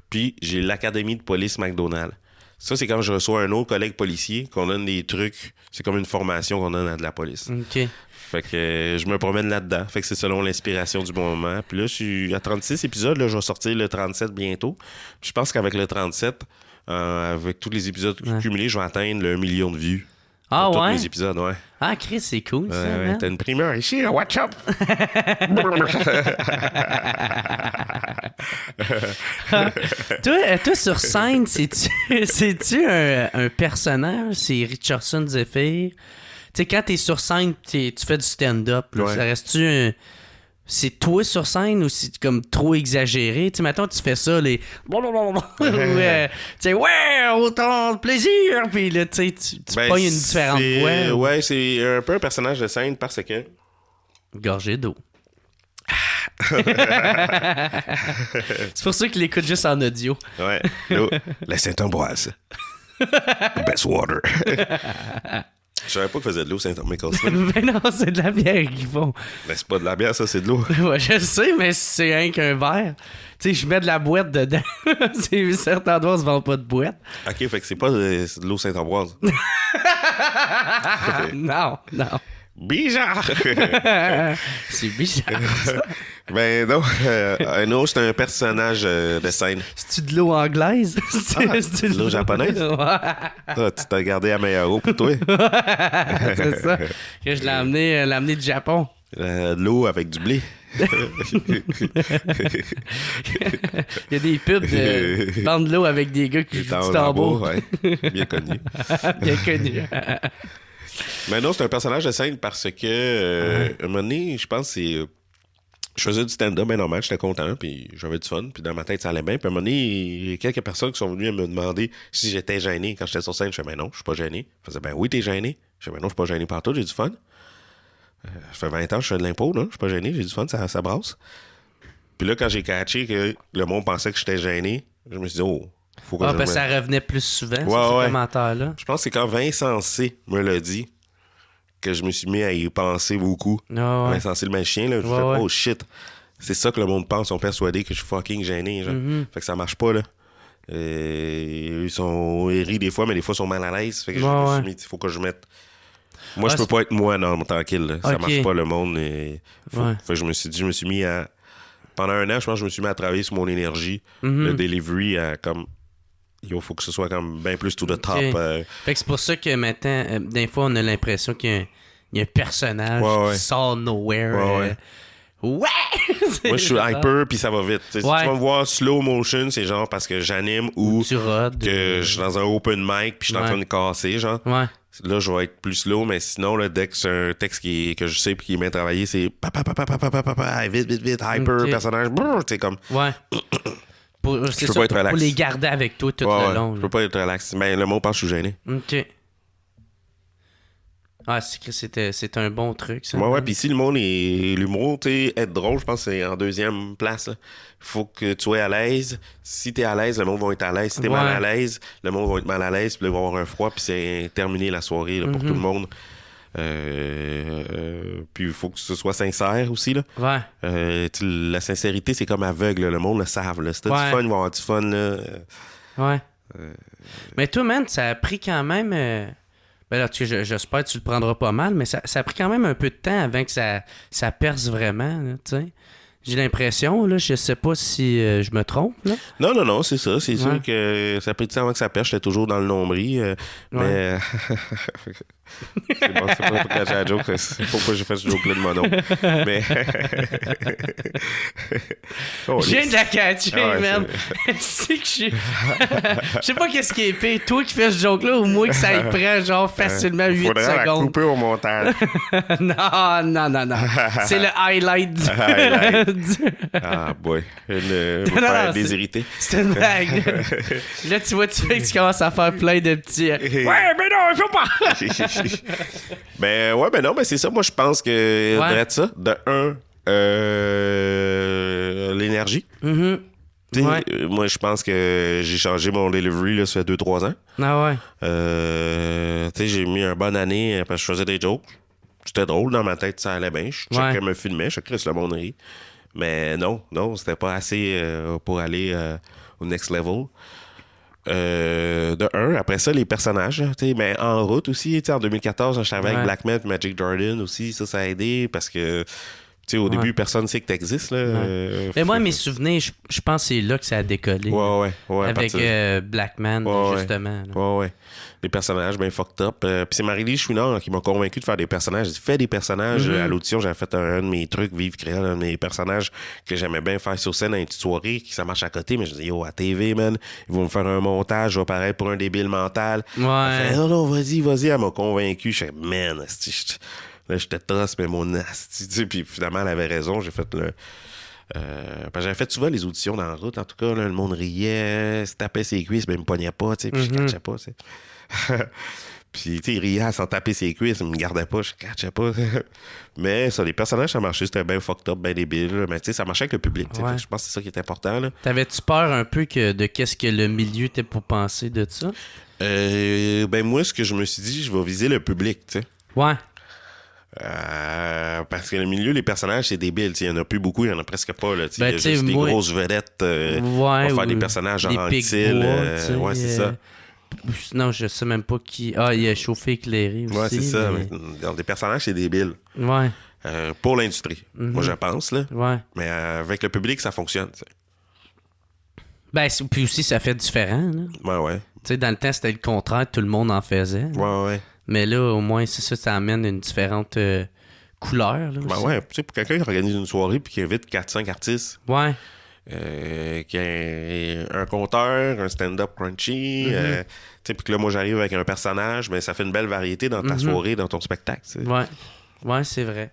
Puis j'ai l'Académie de police McDonald's. Ça, c'est quand je reçois un autre collègue policier qu'on donne des trucs. C'est comme une formation qu'on donne à de la police. OK. Fait que je me promène là-dedans. Fait que c'est selon l'inspiration du moment. Puis là, je suis à 36 épisodes. Là, je vais sortir le 37 bientôt. Puis je pense qu'avec le 37, avec tous les épisodes cumulés, je vais atteindre le 1 million de vues. Ah tous ouais? mes épisodes, ouais. Ah, Chris, c'est cool, ça. Ouais, t'as une primeur ici, watch up! Toi, sur scène, c'est-tu un personnage? C'est Richardson Zephyr? Tu sais, quand t'es sur scène, tu fais du stand-up, là, ça reste-tu c'est toi sur scène ou c'est comme trop exagéré? Tu sais, mettons, tu fais ça, les... tu sais, ouais, autant de plaisir! Puis là, tu sais, tu pognes une différente voix. Ouais, c'est un peu un personnage de scène parce que... Gorgé d'eau. C'est pour ça qu'il écoute juste en audio. Ouais, l'eau, la Saint-Ambroise. Best water. Je savais pas qu'ils faisaient de l'eau Saint-Michael. Mais non, c'est de la bière qu'ils font. Mais c'est pas de la bière, ça, c'est de l'eau. Ouais, je sais, mais c'est rien qu'un verre. Tu sais, je mets de la boîte dedans. Certains endroits, on se vend pas de boîte. OK, fait que c'est pas de l'eau Saint-Ambroise. Non. Bizarre! C'est bizarre, ça. Ben non, un autre, c'est un personnage de scène. C'est-tu de l'eau anglaise? C'est de l'eau japonaise? Ouais. Ah, tu t'as gardé à meilleur eau pour toi. C'est ça. Que je l'ai amené du Japon. De l'eau avec du blé. Il y a des pubs de vendre de l'eau avec des gars qui jouent du tambour. Ouais. Bien connu. Bien connu. Mais non, c'est un personnage de scène parce que, un moment donné, je pense que c'est... Je faisais du stand-up, bien normal, j'étais content, puis j'avais du fun, puis dans ma tête, ça allait bien. Puis à un moment donné, il y a quelques personnes qui sont venues me demander si j'étais gêné. Quand j'étais sur scène, je disais, ben non, je suis pas gêné. Ils faisaient, ben oui, t'es gêné. Je disais, ben non, je suis pas gêné partout, j'ai du fun. Ça fait 20 ans que je fais de l'impôt, là, je suis pas gêné, j'ai du fun, ça brasse. Puis là, quand j'ai catché que le monde pensait que j'étais gêné, je me suis dit, oh, faut que je... Ça revenait plus souvent, ces commentaires-là. Je pense que c'est quand Vincent C. me l'a dit que je me suis mis à y penser beaucoup. Vincent C. le magicien, là, je fais, oh shit, c'est ça que le monde pense, ils sont persuadés que je suis fucking gêné, genre. Fait que ça marche pas, là. Ils rient des fois, mais des fois, ils sont mal à l'aise. Fait que je me suis mis, il faut que je mette... Moi, je peux pas être moi, non, tranquille. Là. Ça marche pas, le monde. Fait que je me suis mis à... Pendant un an, je pense que je me suis mis à travailler sur mon énergie. Le delivery, comme... Il faut que ce soit comme bien plus to the top. Fait que c'est pour ça que maintenant, des fois, on a l'impression qu'il y a un personnage qui sort nowhere. Moi, je suis hyper, puis ça va vite. Si tu vas me voir slow motion, c'est genre parce que j'anime ou tu rodes, que je suis dans un open mic, puis je suis en train de casser, genre. Là, je vais être plus slow, mais sinon, là, dès que c'est un texte que je sais et qui est bien travaillé, c'est vite, hyper, personnage, c'est comme... C'est ça, pour les garder avec toi tout le long. Je peux pas être relax. Mais le mot pense que je suis gêné. OK. Ah, c'était un bon truc, ça. Ouais, puis si le monde est... L'humour, tu sais, être drôle, je pense que c'est en deuxième place. Il faut que tu sois à l'aise. Si t'es à l'aise, le monde va être à l'aise. Si t'es mal à l'aise, le monde va être mal à l'aise, puis là, il va y avoir un froid, puis c'est terminé la soirée là, pour tout le monde. Puis il faut que ce soit sincère aussi. Là. Ouais. La sincérité, c'est comme aveugle. Là. Le monde le savent. Là. Si t'as du fun, ils vont avoir du fun. Là. Ouais. Mais toi, man, ça a pris quand même... Ben là, j'espère que tu le prendras pas mal, mais ça a pris quand même un peu de temps avant que ça perce vraiment, tu sais. J'ai l'impression, là, je sais pas si je me trompe, là. Non, c'est ça. C'est sûr que ça a pris du temps avant que ça perce. J'étais toujours dans le nombril, mais... c'est bon, c'est pas pour cacher la joke. C'est pourquoi j'ai fait ce joke-là de mon nom. Mais... Je viens de la catcher, man. C'est que je sais pas qu'est-ce qui est pire. Toi qui fais ce joke-là ou moi que ça y prend genre facilement 8 secondes. Faudrait la couper au montage. Non. C'est le highlight du... Ah, boy. Faire déshériter. C'est une blague. Là, tu vois, tu commences à faire plein de petits... Ouais, mais non, il faut pas! Ben non, c'est ça. Moi, je pense que direct ça. De l'énergie. Moi, je pense que j'ai changé mon delivery, là, ça fait 2-3 ans. Ah ouais. J'ai mis une bonne année parce que je faisais des jokes. C'était drôle dans ma tête, ça allait bien. Je checkais, me filmais, je checkais le monde rit. Mais non, c'était pas assez pour aller au next level. Après ça, les personnages, mais en route aussi, en 2014, je savais avec Black Man et Magic Jordan aussi, ça a aidé parce que au début, personne ne sait que t'existes. Mais moi, mes souvenirs, je pense que c'est là que ça a décollé. Ouais, avec Black Man, justement. Ouais. Les personnages bien fucked up. Puis c'est Marie-Lise Chouinard qui m'a convaincu de faire des personnages. J'ai fait des personnages à l'audition. J'avais fait un de mes trucs, Vive Créole, un de mes personnages que j'aimais bien faire sur scène à une petite soirée, qui ça marche à côté. Mais je dis, yo, à TV, man, ils vont me faire un montage, je vais paraître pour un débile mental. Ouais. Elle fait, non, vas-y. Elle m'a convaincu. Je fais, man, là, j'étais trosse, mais mon asti. Puis finalement, elle avait raison. J'ai fait le. J'avais fait souvent les auditions dans la route. En tout cas, là, le monde riait, se tapait ses cuisses, mais il me pognait pas. Puis je catchais pas. Puis, il riait sans taper ses cuisses, il me gardait pas, je catchais pas. Mais ça, les personnages, ça marchait, c'était bien fucked up, bien débile. Mais ça marchait avec le public. Je pense que c'est ça qui est important. Là. T'avais-tu peur un peu de qu'est-ce que le milieu était pour penser de ça? Moi, ce que je me suis dit, je vais viser le public, tu sais. Ouais. Parce que le milieu, les personnages, c'est débile. Il y en a plus beaucoup, il y en a presque pas. Là, il y a juste des grosses vedettes. On va faire des personnages genre style. Ouais, c'est ça. Non, je sais même pas qui. Ah, il y a Chauffé éclairé aussi. Ouais, c'est ça. Mais... Dans des personnages, c'est débile. Ouais. Pour l'industrie. Moi, je pense. Là. Ouais. Mais avec le public, ça fonctionne. T'sais. Ben, puis aussi, ça fait différent. Là. Ouais. Tu sais, dans le temps, c'était le contraire, tout le monde en faisait. Ouais. Mais là, au moins, c'est ça amène une différente couleur. Là, aussi. Ouais, tu sais, pour quelqu'un qui organise une soirée puis qui invite 4-5 artistes. Ouais. Qui a un conteur, un stand-up crunchy. Puis que là, moi, j'arrive avec un personnage, mais ça fait une belle variété dans ta soirée, dans ton spectacle. T'sais. Ouais, c'est vrai.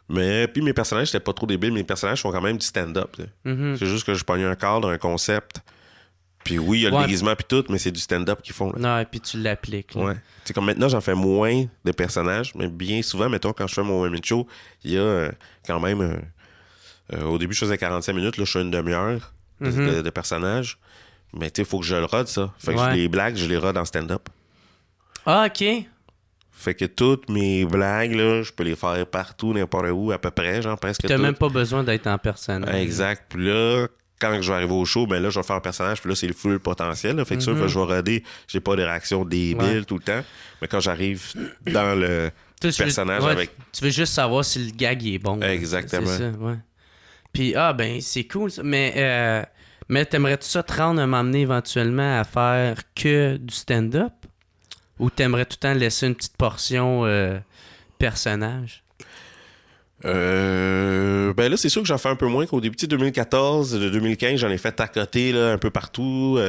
Mais puis mes personnages, c'était pas trop débiles. Mes personnages font quand même du stand-up. C'est juste que je pogne un cadre, un concept. Puis oui, il y a le déguisement puis tout, mais c'est du stand-up qu'ils font. Là. Non, et puis tu l'appliques. Là. Ouais. T'sais, comme maintenant, j'en fais moins de personnages, mais bien souvent, mettons, quand je fais mon one-man show, il y a quand même... au début, je faisais 45 minutes, là, je fais une demi-heure de personnages. Mais tu sais, il faut que je le rode, ça. Fait que les blagues, je les rode en stand-up. Ah, OK. Fait que toutes mes blagues, là, je peux les faire partout, n'importe où, à peu près, genre presque toutes. T'as même pas besoin d'être en personnage. Exact. Puis là... Quand je vais arriver au show, ben là, je vais faire un personnage, puis là, c'est le full potentiel. Là. Fait que sûr que je vais roder, j'ai pas de réaction débile tout le temps. Mais quand j'arrive dans le personnage avec... Tu veux juste savoir si le gag est bon. Exactement. C'est ça, ouais. Puis, c'est cool, ça. Mais t'aimerais-tu ça te rendre à m'emmener éventuellement à faire que du stand-up? Ou t'aimerais tout le temps laisser une petite portion personnage? Ben là, c'est sûr que j'en fais un peu moins qu'au début. 2014, 2015, j'en ai fait à côté, là, un peu partout. Tu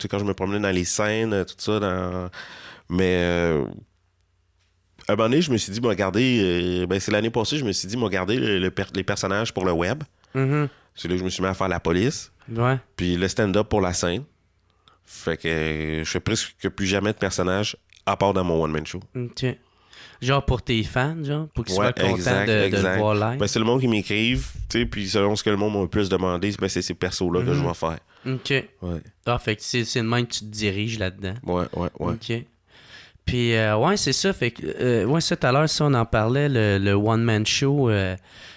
sais, quand je me promenais dans les scènes, tout ça. Mais à un moment donné, je me suis dit, regardez, c'est l'année passée, je me suis dit, regardez les personnages pour le web. C'est là que je me suis mis à faire la police. Ouais. Puis le stand-up pour la scène. Fait que je fais presque plus jamais de personnages à part dans mon one-man show. OK. Genre pour tes fans, genre, pour qu'ils Ouais, soient contents exact, de le exact. voir live. Ben, c'est le monde qui m'écrive, tu sais, puis selon ce que le monde m'a le plus demandé, ben, c'est ces persos-là que je vais faire. OK. Ouais, Ah, fait que c'est le même que tu te diriges là-dedans. ouais. OK. Puis, ouais, c'est ça. Fait que, ouais, ça, tout à l'heure, ça, on en parlait, le one-man show.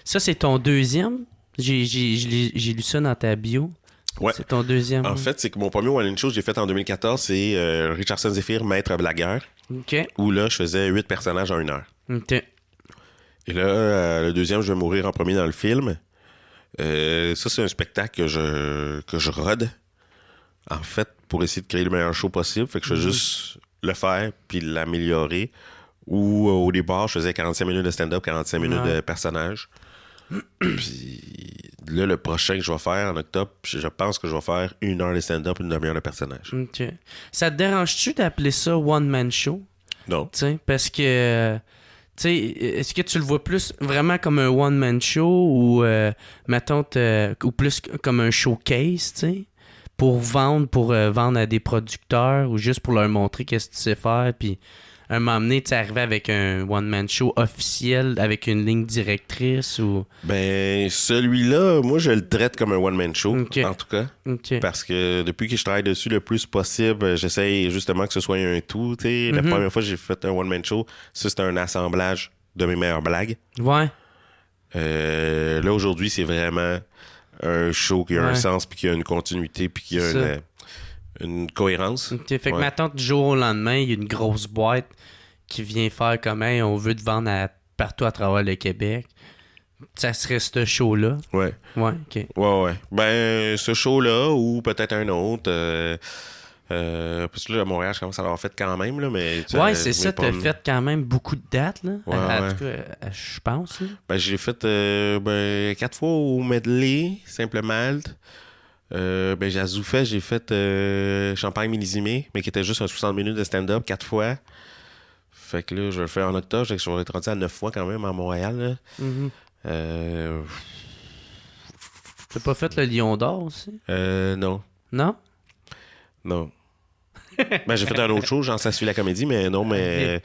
Ça, c'est ton deuxième? J'ai lu ça dans ta bio. Ouais. C'est ton deuxième. En fait, c'est que mon premier one-man show que j'ai fait en 2014, c'est Richardson Zephyr, maître blagueur, OK. où là, je faisais 8 personnages en 1 heure. OK. Et là, le deuxième, je vais mourir en premier dans le film. Ça, c'est un spectacle que je rode, en fait, pour essayer de créer le meilleur show possible. Fait que je vais juste le faire, puis l'améliorer. Ou au départ, je faisais 45 minutes de stand-up, 45 minutes de personnage. Puis là, le prochain que je vais faire en octobre, je pense que je vais faire 1 heure de stand-up, 1 demi-heure de personnage. OK. Ça te dérange-tu d'appeler ça one-man show? Non. T'sais, parce que, est-ce que tu le vois plus vraiment comme un one-man show ou, mettons, ou plus comme un showcase, tu sais, pour vendre à des producteurs ou juste pour leur montrer qu'est-ce que tu sais faire, puis un moment donné, tu es arrivé avec un one-man show officiel avec une ligne directrice ou... Ben, celui-là, moi, je le traite comme un one-man show, OK. en tout cas. OK. Parce que depuis que je travaille dessus le plus possible, j'essaye justement que ce soit un tout. T'sais. La première fois que j'ai fait un one-man show, ça, c'était un assemblage de mes meilleures blagues. Ouais. Là, aujourd'hui, c'est vraiment un show qui a un sens, puis qui a une continuité, puis qui a une cohérence. OK. Fait que maintenant, du jour au lendemain, il y a une grosse boîte qui vient faire comme hey, on veut te vendre partout à travers le Québec. Ça serait ce show-là. Ouais. Ouais, OK. Ouais. Ben, ce show-là, ou peut-être un autre. Parce que là, à Montréal, je commence à l'avoir fait quand même, là, mais... Ouais, c'est ça, t'as fait quand même beaucoup de dates, là. En tout cas, je pense, là. Ben, j'ai fait 4 fois au medley, Simple Malte. Ben, j'ai à Zoufest, j'ai fait Champagne Millésimé, mais qui était juste un 60 minutes de stand-up 4 fois. Fait que là, je le fais en octobre, je vais être rendu à 9 fois quand même à Montréal, là. T'as pas fait le Lion d'Or aussi? Non. Non? Non. Ben, j'ai fait un autre show, genre ça suit la comédie, mais non, mais...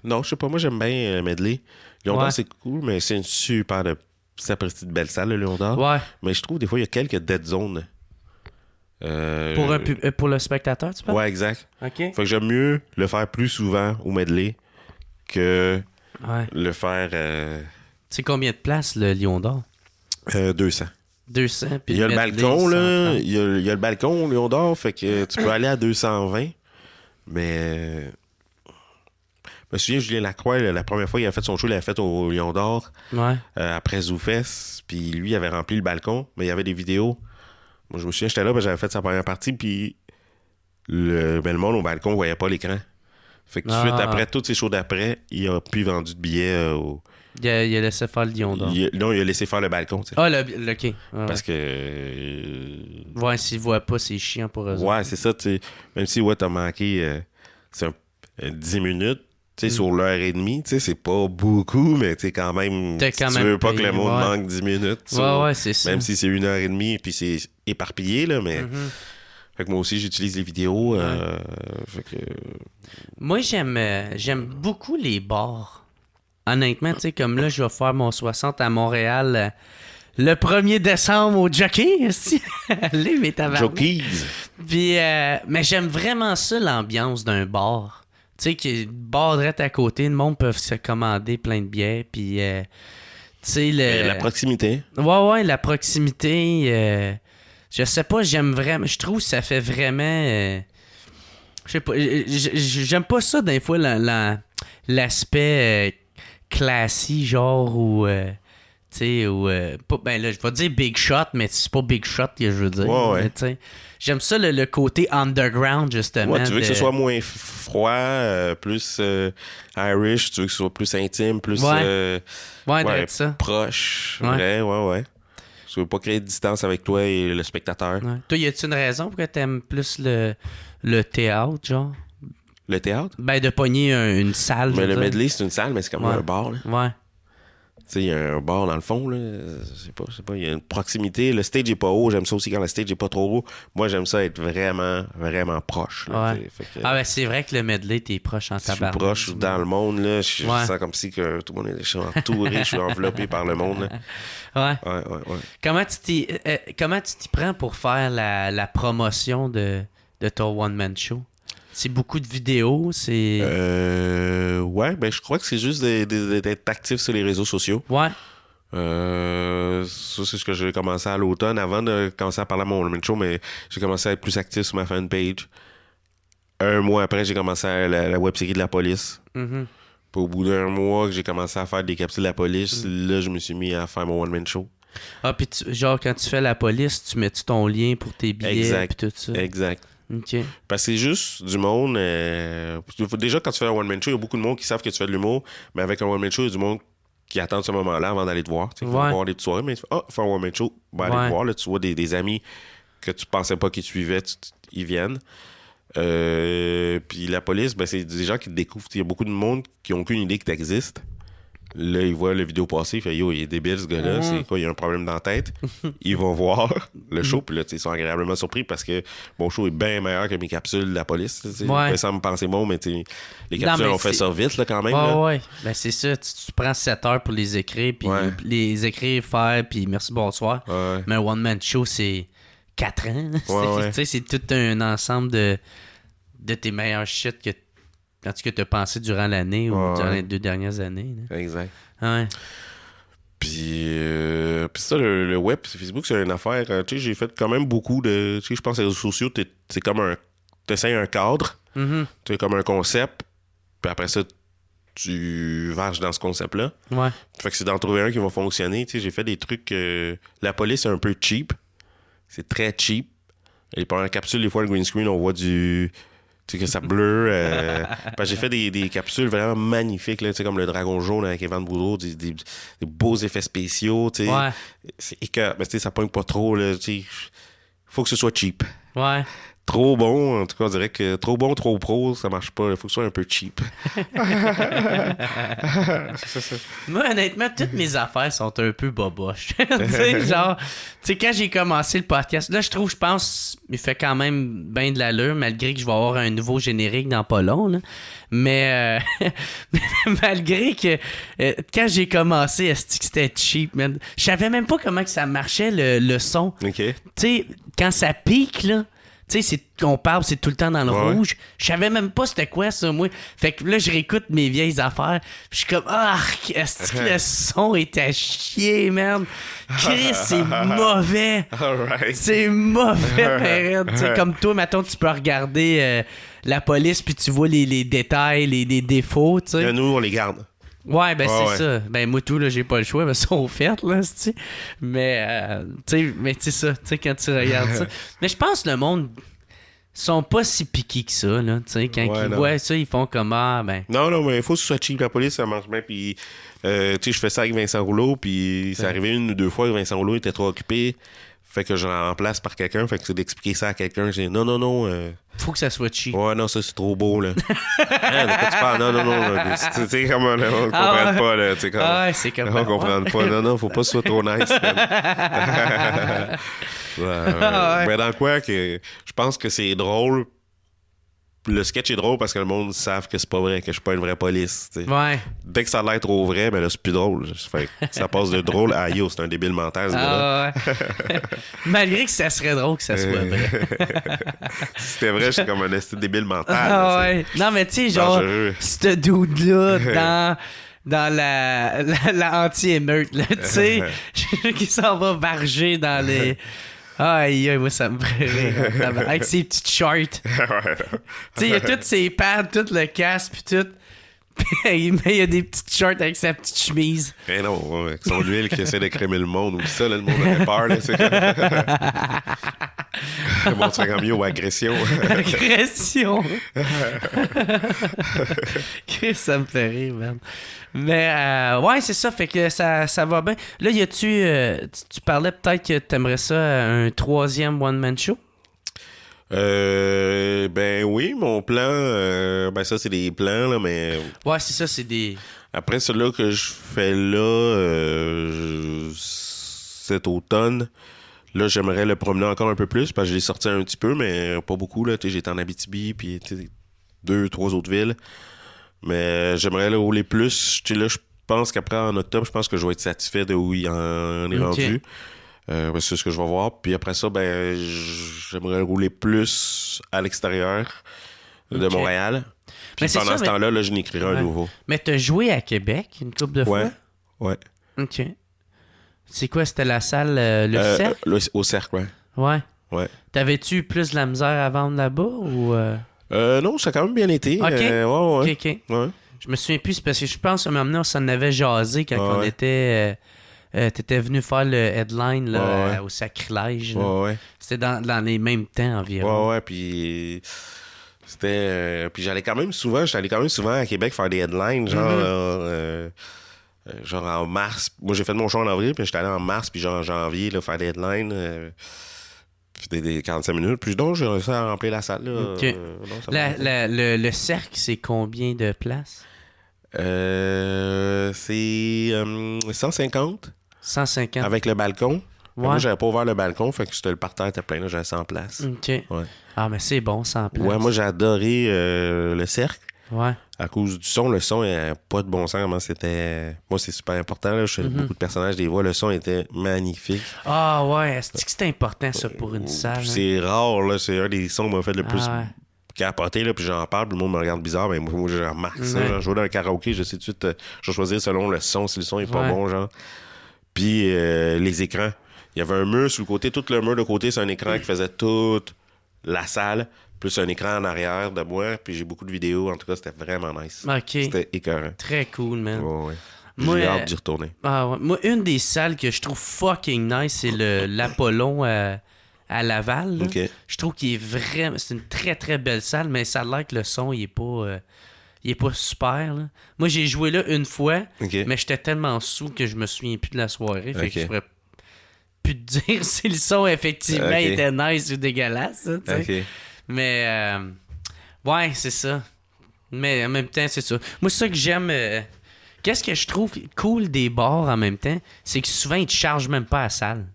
non, je sais pas, moi j'aime bien Medley. Lion d'Or, c'est cool, mais c'est une super petite belle salle, le Lion d'Or. Ouais. Mais je trouve des fois, il y a quelques dead zones. Pour le spectateur, tu parles? Ouais, exact. OK. Fait que j'aime mieux le faire plus souvent au medley que le faire... C'est combien de places, le Lion d'Or? 200. 200. Puis Il y a le medley, balcon, là. 130. Il y a le balcon au Lion d'Or, fait que tu peux aller à 220. Mais... Je me souviens, Julien Lacroix, la première fois qu'il a fait son show, il l'a fait au Lion d'Or. Ouais. Après Zoufest. Puis lui, il avait rempli le balcon, mais il y avait des vidéos. Moi, je me souviens, j'étais là, j'avais fait sa première partie, puis le monde au balcon ne voyait pas l'écran. Fait que tout de suite après, tous ces shows d'après, il a plus vendu de billets au... Il a laissé faire le Lion d'Or. Non, il a laissé faire le balcon, tu sais. Ah, OK. Ouais. Parce que... Ouais, s'ils voient pas, c'est chiant pour eux. Ouais, c'est ça, tu sais. Même si, t'as manqué 10 minutes, tu sais, sur l'heure et demie, tu sais, c'est pas beaucoup, mais tu sais, quand même, T'as si quand tu même veux pas payé, que le monde ouais. manque 10 minutes. Ouais, c'est ça. Même si c'est 1h30, puis c'est éparpillé, là, mais... Fait que moi aussi, j'utilise les vidéos. Fait que... Moi, j'aime beaucoup les bars. Honnêtement, tu sais, comme là, je vais faire mon 60 à Montréal le 1er décembre au Jockey. Allez, mes tabarnak. Jockeys! Puis, mais j'aime vraiment ça, l'ambiance d'un bar. Tu sais, que bar direct à côté, le monde peut se commander plein de bières. Puis, tu sais, La proximité. Ouais, la proximité. Je sais pas, j'aime vraiment. Je trouve que ça fait vraiment. Je sais pas. J'aime pas ça, des fois, l'aspect classique, genre, ou. Tu sais, ou. Ben là, je vais dire big shot, mais c'est pas big shot que je veux dire. Ouais. Mais, tu sais, j'aime ça, le côté underground, justement. Ouais, tu veux que ce soit moins froid, plus Irish, tu veux que ce soit plus intime, plus ça. proche. Ouais. Ouais. Tu veux pas créer de distance avec toi et le spectateur. Ouais. Toi, y a-tu une raison pour que t'aimes plus le théâtre, genre? Le théâtre? Ben, de pogner une salle. Mais le medley, c'est une salle, mais c'est comme un bar. Là. Ouais. sais, il y a un bar dans le fond, là. Je sais pas, il y a une proximité. Le stage est pas haut. J'aime ça aussi quand le stage est pas trop haut. Moi, j'aime ça être vraiment, vraiment proche. Là, Ouais. fait que, Ah, ben, c'est vrai que le medley, t'es proche en si je suis tabarnak. proche dans le monde, là, je Ouais. sens comme si que tout le monde est je suis entouré, je suis enveloppé par le monde. Là. Ouais. Ouais. Comment tu t'y prends pour faire la promotion de ton one-man show? C'est beaucoup de vidéos, c'est... Ouais, ben je crois que c'est juste d'être actif sur les réseaux sociaux. Ouais. Ça, c'est ce que j'ai commencé à l'automne. Avant de commencer à parler à mon one-man show, mais j'ai commencé à être plus actif sur ma fanpage. Un mois après, j'ai commencé à la web-série de la police. Mhm. Puis au bout d'un mois que j'ai commencé à faire des capsules de la police, là, je me suis mis à faire mon one-man show. Ah, puis genre, quand tu fais la police, tu mets-tu ton lien pour tes billets Exact. puis tout ça? Exact. OK. Parce que c'est juste du monde. Déjà, quand tu fais un one-man show, il y a beaucoup de monde qui savent que tu fais de l'humour, mais avec un one-man show, il y a du monde qui attend ce moment-là avant d'aller te voir. Tu sais, Ouais. voir des petites soirées, mais tu fais, fais un one-man show, aller Ouais. te voir. Là, tu vois des amis que tu pensais pas qu'ils te suivaient, ils viennent. Puis la police, ben, c'est des gens qui te découvrent. Il y a beaucoup de monde qui n'ont aucune idée que tu existes. Là, ils voient la vidéo passer, ils font yo, il est débile ce gars-là, c'est quoi, il y a un problème dans la tête. Ils vont voir le show, puis là, ils sont agréablement surpris parce que mon show est bien meilleur que mes capsules de la police. Ouais. Ça me pensait bon, mais les Non, capsules, mais on fait c'est- ça vite là, quand même. Ouais, là. ouais. Ben, c'est ça. Tu prends 7 heures pour les écrire, puis Ouais. les écrire, faire, puis merci, bonsoir. Ouais. Mais un one-man show, c'est 4 ans. Ouais. Tu sais, c'est tout un ensemble de tes meilleurs shit que t'as pensé durant l'année ou Ouais. durant les 2 dernières années. Là. Exact. Ouais. Puis ça, le web, Facebook, c'est une affaire. Tu sais, j'ai fait quand même beaucoup de. Tu sais, je pense que les réseaux sociaux, c'est comme un. T'essayes un cadre, Mhm. tu sais, comme un concept, puis après ça, tu varges dans ce concept-là. Ouais. Fait que c'est d'en trouver un qui va fonctionner. Tu sais, j'ai fait des trucs. La police, c'est un peu cheap. C'est très cheap. Et pendant la capsule, des fois, le green screen, on voit du. Tu sais, que ça bleu. Parce que j'ai fait des capsules vraiment magnifiques, là, tu sais, comme le dragon jaune avec Evan Boudreau, des beaux effets spéciaux. Tu sais. Ouais. C'est écœurant. Mais tu sais, ça pogne pas trop. Là, tu sais. Faut que ce soit cheap. Ouais. Trop bon, en tout cas, on dirait que trop bon, trop pro, ça marche pas. Il faut que ce soit un peu cheap. Moi, honnêtement, toutes mes affaires sont un peu boboches. Tu sais, genre, tu sais, quand j'ai commencé le podcast, là, je pense, il fait quand même bien de l'allure, malgré que je vais avoir un nouveau générique dans pas long, là. Mais, malgré que, quand j'ai commencé, est-ce que c'était cheap, man? Je savais même pas comment que ça marchait, le son. OK. Tu sais, quand ça pique, là, tu sais, qu'on parle, c'est tout le temps dans le Ouais. rouge. Je savais même pas c'était quoi, ça, moi. Fait que là, je réécoute mes vieilles affaires. Puis je suis comme, est-ce que le son est à chier, man? Chris, c'est mauvais. Alright. C'est mauvais, période. Tu sais, comme toi, mettons, tu peux regarder la police, puis tu vois les détails, les défauts, tu sais. Nous, on les garde. Ouais, ben c'est ouais. ça. Ben moi tout là, j'ai pas le choix, ben sont faites là, c'ti. Mais tu sais ça, tu sais quand tu regardes ça. Mais je pense que le monde sont pas si piqués que ça là, tu sais quand Ouais, ils non. voient ça, ils font comme ben Non, mais il faut que ce soit cheap. La police, ça marche bien. Puis, tu sais, je fais ça avec Vincent Rouleau. Puis, c'est arrivé 1 ou 2 fois que Vincent Rouleau était trop occupé. Fait que je le remplace par quelqu'un. Fait que c'est d'expliquer ça à quelqu'un. J'ai dit, non. faut que ça soit cheap. Ouais, non, ça, c'est trop beau, là. Hein, de quoi tu parles? Non. Tu sais, comme on comprend Ah ouais. pas, là. Tu sais, comme. Ah ouais, c'est comme On comprend pas. Non, faut pas que ce soit trop nice. man. Ah ouais. Mais dans quoi que je pense que c'est drôle. Le sketch est drôle parce que le monde savent que c'est pas vrai, que je suis pas une vraie police. Tu sais. Ouais. Dès que ça a l'air trop vrai, ben là, c'est plus drôle. Fait que ça passe de drôle à yo, c'est un débile mental, ce gars-là. Ah ouais. Malgré que ça serait drôle que ça soit vrai. Si c'était vrai, je suis comme un esti débile mental. Ah là, ouais. Non mais tu sais genre Dangereux. ce dude là dans la anti-émeute là, tu sais, qui s'en va varger dans les aïe, moi ça me ferait rire. Avec ses petites shorts. Tu Ouais. sais, il y a toutes ses pads, tout le casque puis tout. Mais il y a des petites shorts avec sa petite chemise. Mais non, ouais, avec son huile qui essaie de crémer le monde ou ça, là, le monde aurait peur. Là, c'est le monde serait comme yo, agression. Agression. Chris, ça me fait rire, man. Mais ouais, c'est ça, fait que ça va bien. Là, y a-tu. Tu parlais peut-être que t'aimerais ça un 3e one-man show? Ben oui, mon plan, ben ça c'est des plans, là, mais Ouais, c'est ça, c'est des. Après, celui-là que je fais là, cet automne, là, j'aimerais le promener encore un peu plus parce que je l'ai sorti un petit peu, mais pas beaucoup. Là. J'étais en Abitibi, puis 2-3 autres villes. Mais j'aimerais le rouler plus. Là, je pense qu'après, en octobre, je pense que je vais être satisfait de où il en est rendu. C'est ce que je vais voir. Puis après ça, ben, j'aimerais rouler plus à l'extérieur de Montréal. Puis pendant ce temps-là, là, je n'écrirai un nouveau. Mais t'as joué à Québec une couple de fois? Ouais. OK. C'est quoi, c'était la salle, le Cercle? Au Cercle, Ouais. Ouais. T'avais-tu plus de la misère à vendre là-bas ou... Non, ça a quand même bien été. OK. OK. Ouais. Je me souviens plus, parce que je pense que maintenant, ça en avait jasé quand on était... t'étais venu faire le headline là, au Sacrilège. Ouais. C'était dans les mêmes temps environ. Ouais, puis... C'était... puis j'allais quand même souvent à Québec faire des headlines, genre en mars. Moi, j'ai fait mon show en avril, puis j'étais allé en mars, puis genre en janvier, là, faire des headlines. Puis des 45 minutes. Puis donc, j'ai réussi à remplir la salle. Là. OK. Le cercle, c'est combien de places? C'est 150. 150. Avec le balcon. Ouais. Moi, j'avais pas ouvert le balcon, fait que le parterre était plein, là, j'avais 100 places. OK. Ouais. Ah, mais c'est bon, 100 places. Ouais, moi, j'ai adoré le cercle. Ouais. À cause du son, le son n'a pas de bon sens. Comment c'était... Moi, c'est super important. Là. Je fais beaucoup de personnages, des voix. Le son était magnifique. Ah ouais, c'est important, ça, pour une salle. C'est rare, là. C'est un des sons qui m'a fait le plus capoter, là. Puis j'en parle, puis le monde me regarde bizarre. Mais moi, je remarque ça. Là. Je vais dans un karaoké, je sais tout de suite, je vais choisir selon le son, si le son est pas bon, genre. Puis les écrans. Il y avait un mur sur le côté. Tout le mur de côté, c'est un écran qui faisait toute la salle. Plus un écran en arrière de moi, puis j'ai beaucoup de vidéos. En tout cas, c'était vraiment nice. OK. C'était écœurant. Très cool, man. Ouais. Moi, j'ai hâte d'y retourner. Moi, une des salles que je trouve fucking nice, c'est l'Apollon à Laval. Okay. Je trouve qu'il est vraiment... C'est une très, très belle salle, mais ça a l'air que le son, il est pas super. Là. Moi, j'ai joué là une fois, mais j'étais tellement sous que je me souviens plus de la soirée. Fait que je pourrais plus te dire si le son, effectivement, était nice ou dégueulasse. Mais, ouais, c'est ça. Mais en même temps, c'est ça. Moi, c'est ça que j'aime. Qu'est-ce que je trouve cool des bars en même temps, c'est que souvent, ils te chargent même pas à la salle.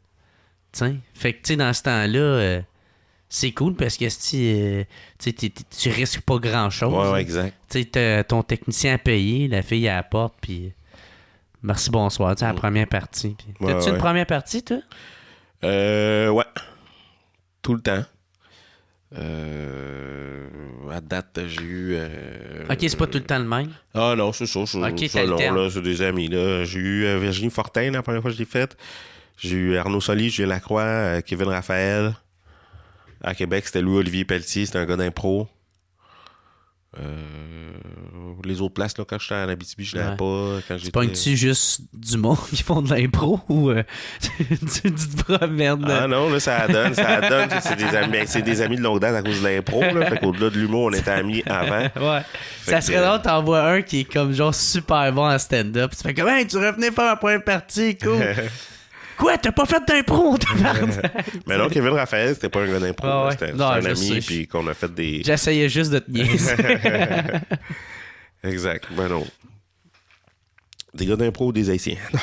T'sais? Fait que, tu sais, dans ce temps-là, c'est cool parce que tu risques pas grand-chose. Ouais, exact. Tu sais, ton technicien à payer, la fille à la porte, puis merci, bonsoir. Tu sais, la première partie. T'as-tu une première partie, toi? Ouais. Tout le temps. À date, j'ai eu... OK, c'est pas tout le temps le même? Ah non, c'est ça. C'est des amis. Là. J'ai eu Virginie Fortin la première fois que je l'ai faite. J'ai eu Arnaud Soli, Julien Lacroix, Kevin Raphaël. À Québec, c'était Louis-Olivier Pelletier. C'était un gars d'impro. Les autres places, là, quand j'étais en Abitibi, je l'avais pas. Tu pognes-tu juste du monde qui font de l'impro ou tu te promènes? Ah non, là, ça donne. C'est des amis de longue date à cause de l'impro. Là, fait qu'au-delà de l'humour, on était amis avant. Ouais. Ça serait drôle, t'en vois un qui est comme genre super bon en stand-up. Tu fais comme, hey, tu revenais faire ma première partie, cool. Quoi, t'as pas fait d'impro, Mais non, Kevin Raphaël, c'était pas un gars d'impro. C'était un ami, puis qu'on a fait des... J'essayais juste de te niaiser. Exact. Ben non. Des gars d'impro ou des Haïtiens? Non,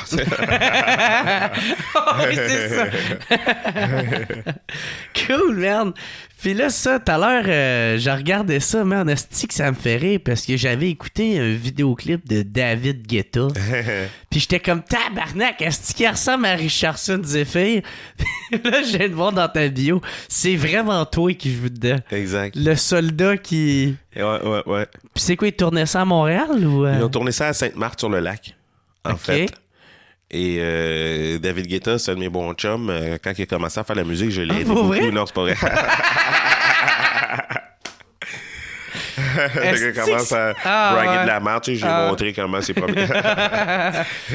oui, c'est ça. Cool, merde. Puis là, ça, tout à l'heure, j'ai regardé ça, man, esti que ça me fait rire parce que j'avais écouté un vidéoclip de David Guetta. Puis j'étais comme, tabarnak, esti qui ressemble à Richardson Zephyr. Là, je viens de voir dans ta bio, c'est vraiment toi qui joue dedans. Exact. Le soldat qui... Ouais. Puis c'est quoi, ils tournaient ça à Montréal ou... Ils ont tourné ça à Sainte-Marthe-sur-le-Lac, en fait. Et David Guetta, c'est un de mes bons chums. Quand il a commencé à faire la musique, je l'ai aidé beaucoup. Vrai? Non, c'est pas vrai. Il commence à braguer de la merde. Tu sais, j'ai montré comment c'est premier.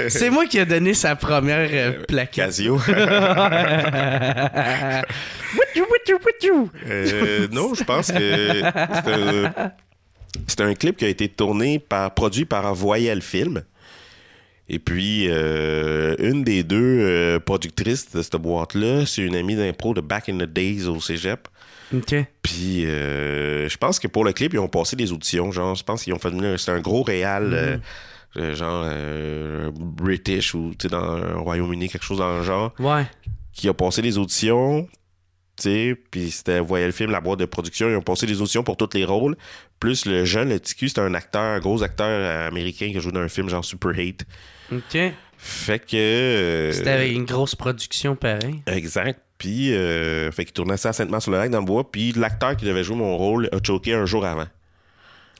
C'est moi qui ai donné sa première plaquette. Casio. Non, je pense que c'est un clip qui a été produit par Voyelle Film. Et puis, une des deux productrices de cette boîte-là, c'est une amie d'impro de Back in the Days au cégep. OK. Puis, je pense que pour le clip, ils ont passé des auditions. Genre, je pense qu'ils ont fait venir... C'est un gros réal. genre British ou tu sais, dans le Royaume-Uni, quelque chose dans le genre, Ouais. qui a passé les auditions, tu sais, puis c'était, voyait le film, la boîte de production, ils ont passé les auditions pour tous les rôles, plus le jeune, le TQ, c'était un gros acteur américain qui a joué dans un film genre Super Hate. OK. Fait que... C'était avec une grosse production, pareil. Exact. Puis, fait qu'il tournait ça à Sainte-Mère-sur-le-Lac dans le bois. Puis, l'acteur qui devait jouer mon rôle a choqué un jour avant.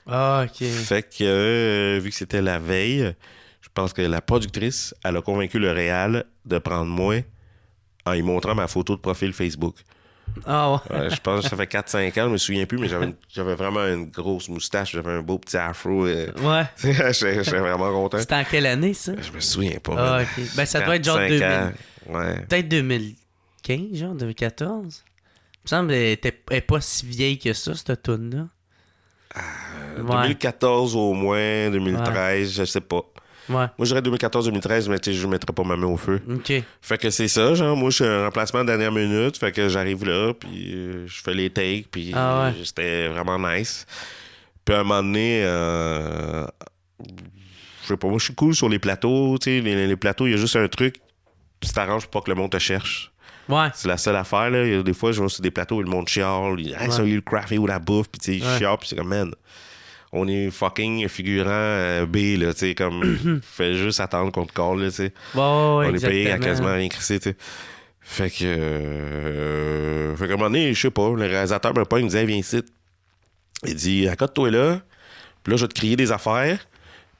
Ah, OK. Fait que, vu que c'était la veille, je pense que la productrice, elle a convaincu le réal de prendre moi en lui montrant ma photo de profil Facebook. Ah, ouais. Ouais, je pense que ça fait 4-5 ans, je me souviens plus, mais j'avais vraiment une grosse moustache, j'avais un beau petit afro. Ouais. J'étais vraiment content. C'était en quelle année, ça? Je me souviens pas. Ah, man. OK. Ben, ça doit être genre 4-5 2000. ans. Ouais. Peut-être 2015, genre, 2014. Il me semble qu'elle est pas si vieille que ça, cette toune-là. Ouais. 2014 au moins, 2013, je sais pas. Ouais. Moi, je dirais 2014-2013, mais tu sais, je mettrais pas ma main au feu. OK. Fait que c'est ça, genre, moi, je suis un remplacement de dernière minute, fait que j'arrive là, puis je fais les takes, puis Ah ouais. c'était vraiment nice. Puis à un moment donné, je sais pas, moi, je suis cool sur les plateaux, tu sais, les plateaux, il y a juste un truc, tu t'arranges pour pas que le monde te cherche. Ouais. C'est la seule affaire, là. Il y a des fois, je vais sur des plateaux et le monde chiale, il dit, hey, ça, il y a eu le craft ou la bouffe, puis tu sais, il chiale, puis c'est comme, man... On est fucking figurant B, là, tu sais, comme, fais juste attendre qu'on te colle, là, tu sais. Bon, On est exactement. payé à quasiment rien crisser, tu sais. Fait que, fait qu'à un moment donné, je sais pas, le réalisateur me pogne, il me dit, viens ici. Il dit, accote-toi là, puis là, je vais te crier des affaires,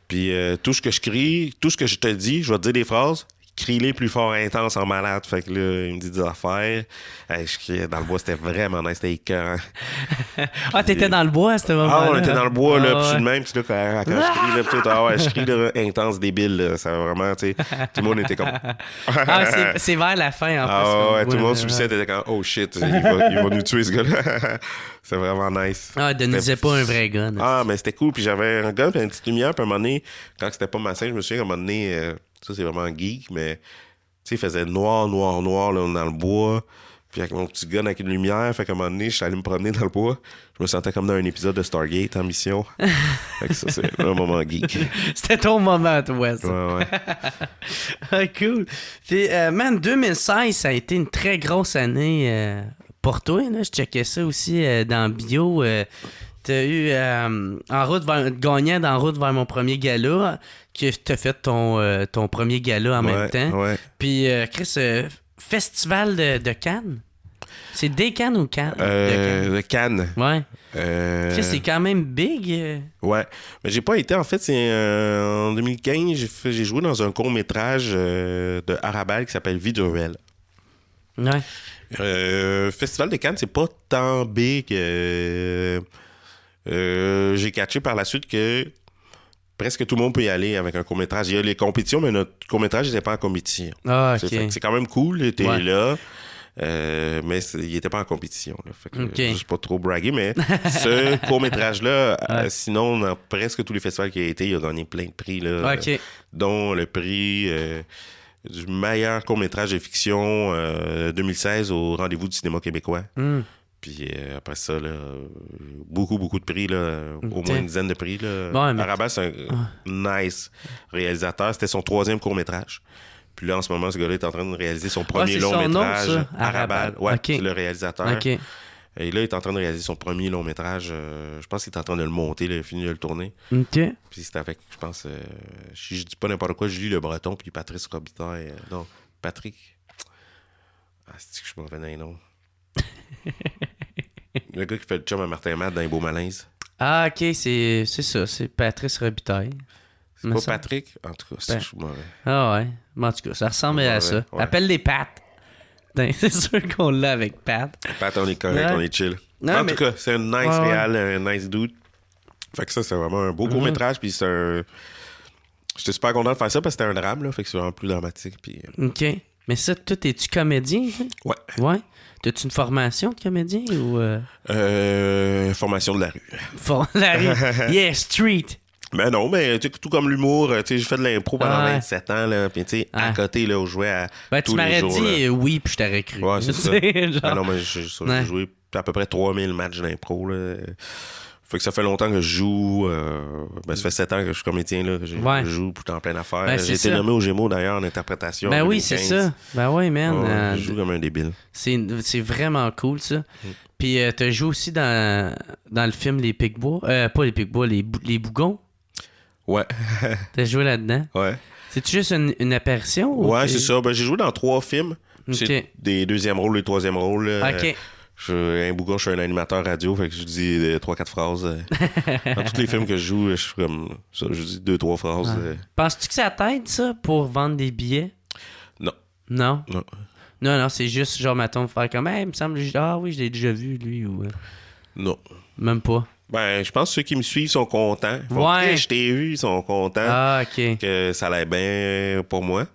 puis tout ce que je crie, tout ce que je te dis, je vais te dire des phrases, crie-les plus fort, intense, en malade. Fait que là, il me dit des affaires. Hey, je criais dans le bois, c'était vraiment nice, c'était écœurant. Ah, t'étais dans le bois à ce moment-là? Ah, on était dans le bois, là, Ah, puis je suis ouais. le même, puis là, quand je crie, là, pis tout, ah ouais, je crie, là, intense, débile, là, ça va vraiment, tu sais, tout le monde était comme... Ah, c'est vers la fin, en plus. Ah ouais, comme tout le monde bois, sur le là. set était comme, oh shit, il va nous tuer, ce gars-là. C'est vraiment nice. Ah, Denisait pas un vrai gun. Ah, mais c'était cool, puis j'avais un gun, puis une petite lumière, puis à un moment donné, quand c'était pas ma scène, je me souviens qu'à un moment donné, ça c'est vraiment geek, mais, tu sais, il faisait noir, là, dans le bois, puis avec mon petit gun avec une lumière, fait qu'à un moment donné, je suis allé me promener dans le bois, je me sentais comme dans un épisode de Stargate en mission. Fait que ça, c'est un moment geek. C'était ton moment, toi, ça. Ouais. Ah, cool. Puis, man, 2016, ça a été une très grosse année pour toi. Là. Je checkais ça aussi dans Bio. T'as eu gagnant dans En route vers mon premier gala, que t'as fait ton premier gala en même temps. Ouais. Puis, Chris, Festival de Cannes. C'est des Cannes ou Cannes? De Cannes. Ouais. Chris, c'est quand même big. Ouais. Mais j'ai pas été, en fait, c'est en 2015, j'ai joué dans un court-métrage de Arabal qui s'appelle Vie de ruelle. Ouais. Festival de Cannes, c'est pas tant big. J'ai catché par la suite que presque tout le monde peut y aller avec un court-métrage. Il y a les compétitions, mais notre court-métrage n'était pas en compétition. Ah, OK. C'est quand même cool, t'es Ouais. là. Mais il était pas en compétition. Là. Fait que, OK. juste pas trop braguer, mais ce court-métrage-là, sinon, dans presque tous les festivals qu'il a été, il a gagné plein de prix. Là, OK. dont le prix du meilleur court-métrage de fiction 2016 au Rendez-vous du cinéma québécois. Hmm. Puis après ça, là, beaucoup de prix, là, au OK. moins une dizaine de prix. Là. Ouais, mais- Arabal, c'est un nice réalisateur. C'était son 3e court-métrage. Puis là, en ce moment, ce gars-là est en train de réaliser son premier c'est son long-métrage. nom, ça? Arabal. Ouais, OK. c'est le réalisateur. OK. Et là, il est en train de réaliser son premier long-métrage. Je pense qu'il est en train de le monter, là, il a fini de le tourner. OK. Puis c'est avec, je pense, si je dis pas n'importe quoi, Julie Le Breton, puis Patrice Robitaille. Non, Patrick. Ah, c'est que je me revenais, non. Le gars qui fait le chum à Martin Matt dans Les Beaux Malaises. Ah, OK, c'est ça. C'est Patrice Robitaille. C'est Mais pas ça- Patrick? En tout cas, c'est Ben- que je suis mauvais. Ah ouais. Mais en tout cas, ça ressemble à Ouais, ça. ouais. Appelle les Pat. Putain, c'est sûr qu'on l'a avec Pat. Pat, on est correct, Ouais. on est chill. Non, en mais- tout cas, c'est un nice Ouais, ouais. réal, un nice dude. Fait que ça, c'est vraiment un beau court-métrage, puis c'est un... J'étais super content de faire ça parce que c'était un drame, là, fait que c'est vraiment plus dramatique, puis... OK. Mais ça, toi, es-tu comédien? Toi? Ouais. Ouais. T'as-tu une formation de comédien ou... Formation de la rue. La rue? Yeah, street. Ben non, mais tu sais, tout comme l'humour, tu sais, j'ai fait de l'impro pendant Ouais. 27 ans, là, puis tu sais, à Ouais. côté, là, on jouait à Ben, tous tu les m'aurais jours, dit là. oui, puis je t'aurais cru. Ouais, c'est ça. Tu sais, genre. Ah non, mais j'ai Ouais. joué à peu près 3000 matchs d'impro, là. Fait que ça fait longtemps que je joue. Ça fait 7 ans que je suis comédien, là. Je joue tout en pleine affaire. Ben, J'ai été nommé au Gémeaux, d'ailleurs, en interprétation. Ben en oui, 2015. c'est ça. Ben oui, man. Je joue comme un débile. C'est vraiment cool, ça. Puis t'as joué aussi dans le film Les Picbois. Pas les Picbois, les Bougons. Ouais. T'as joué là-dedans. Ouais. C'est-tu juste une apparition? Ou Ouais, c'est ça. Ben, j'ai joué dans 3 films. Ok. C'est des deuxièmes rôles, des troisièmes rôles. OK. Un bougon, je suis un animateur radio, fait que je dis 3-4 phrases. Dans tous les films que je joue, je suis comme ça, je dis 2-3 phrases. Penses-tu que ça t'aide, ça, pour vendre des billets? Non. Non? Non. Non, c'est juste, genre, mettons, faire comme, il me semble, ah oui, je l'ai déjà vu, lui, ou... Non. Même pas. Ben, je pense que ceux qui me suivent sont contents. Ouais. Je t'ai vu, ils sont contents Ah, OK. que ça allait bien pour moi.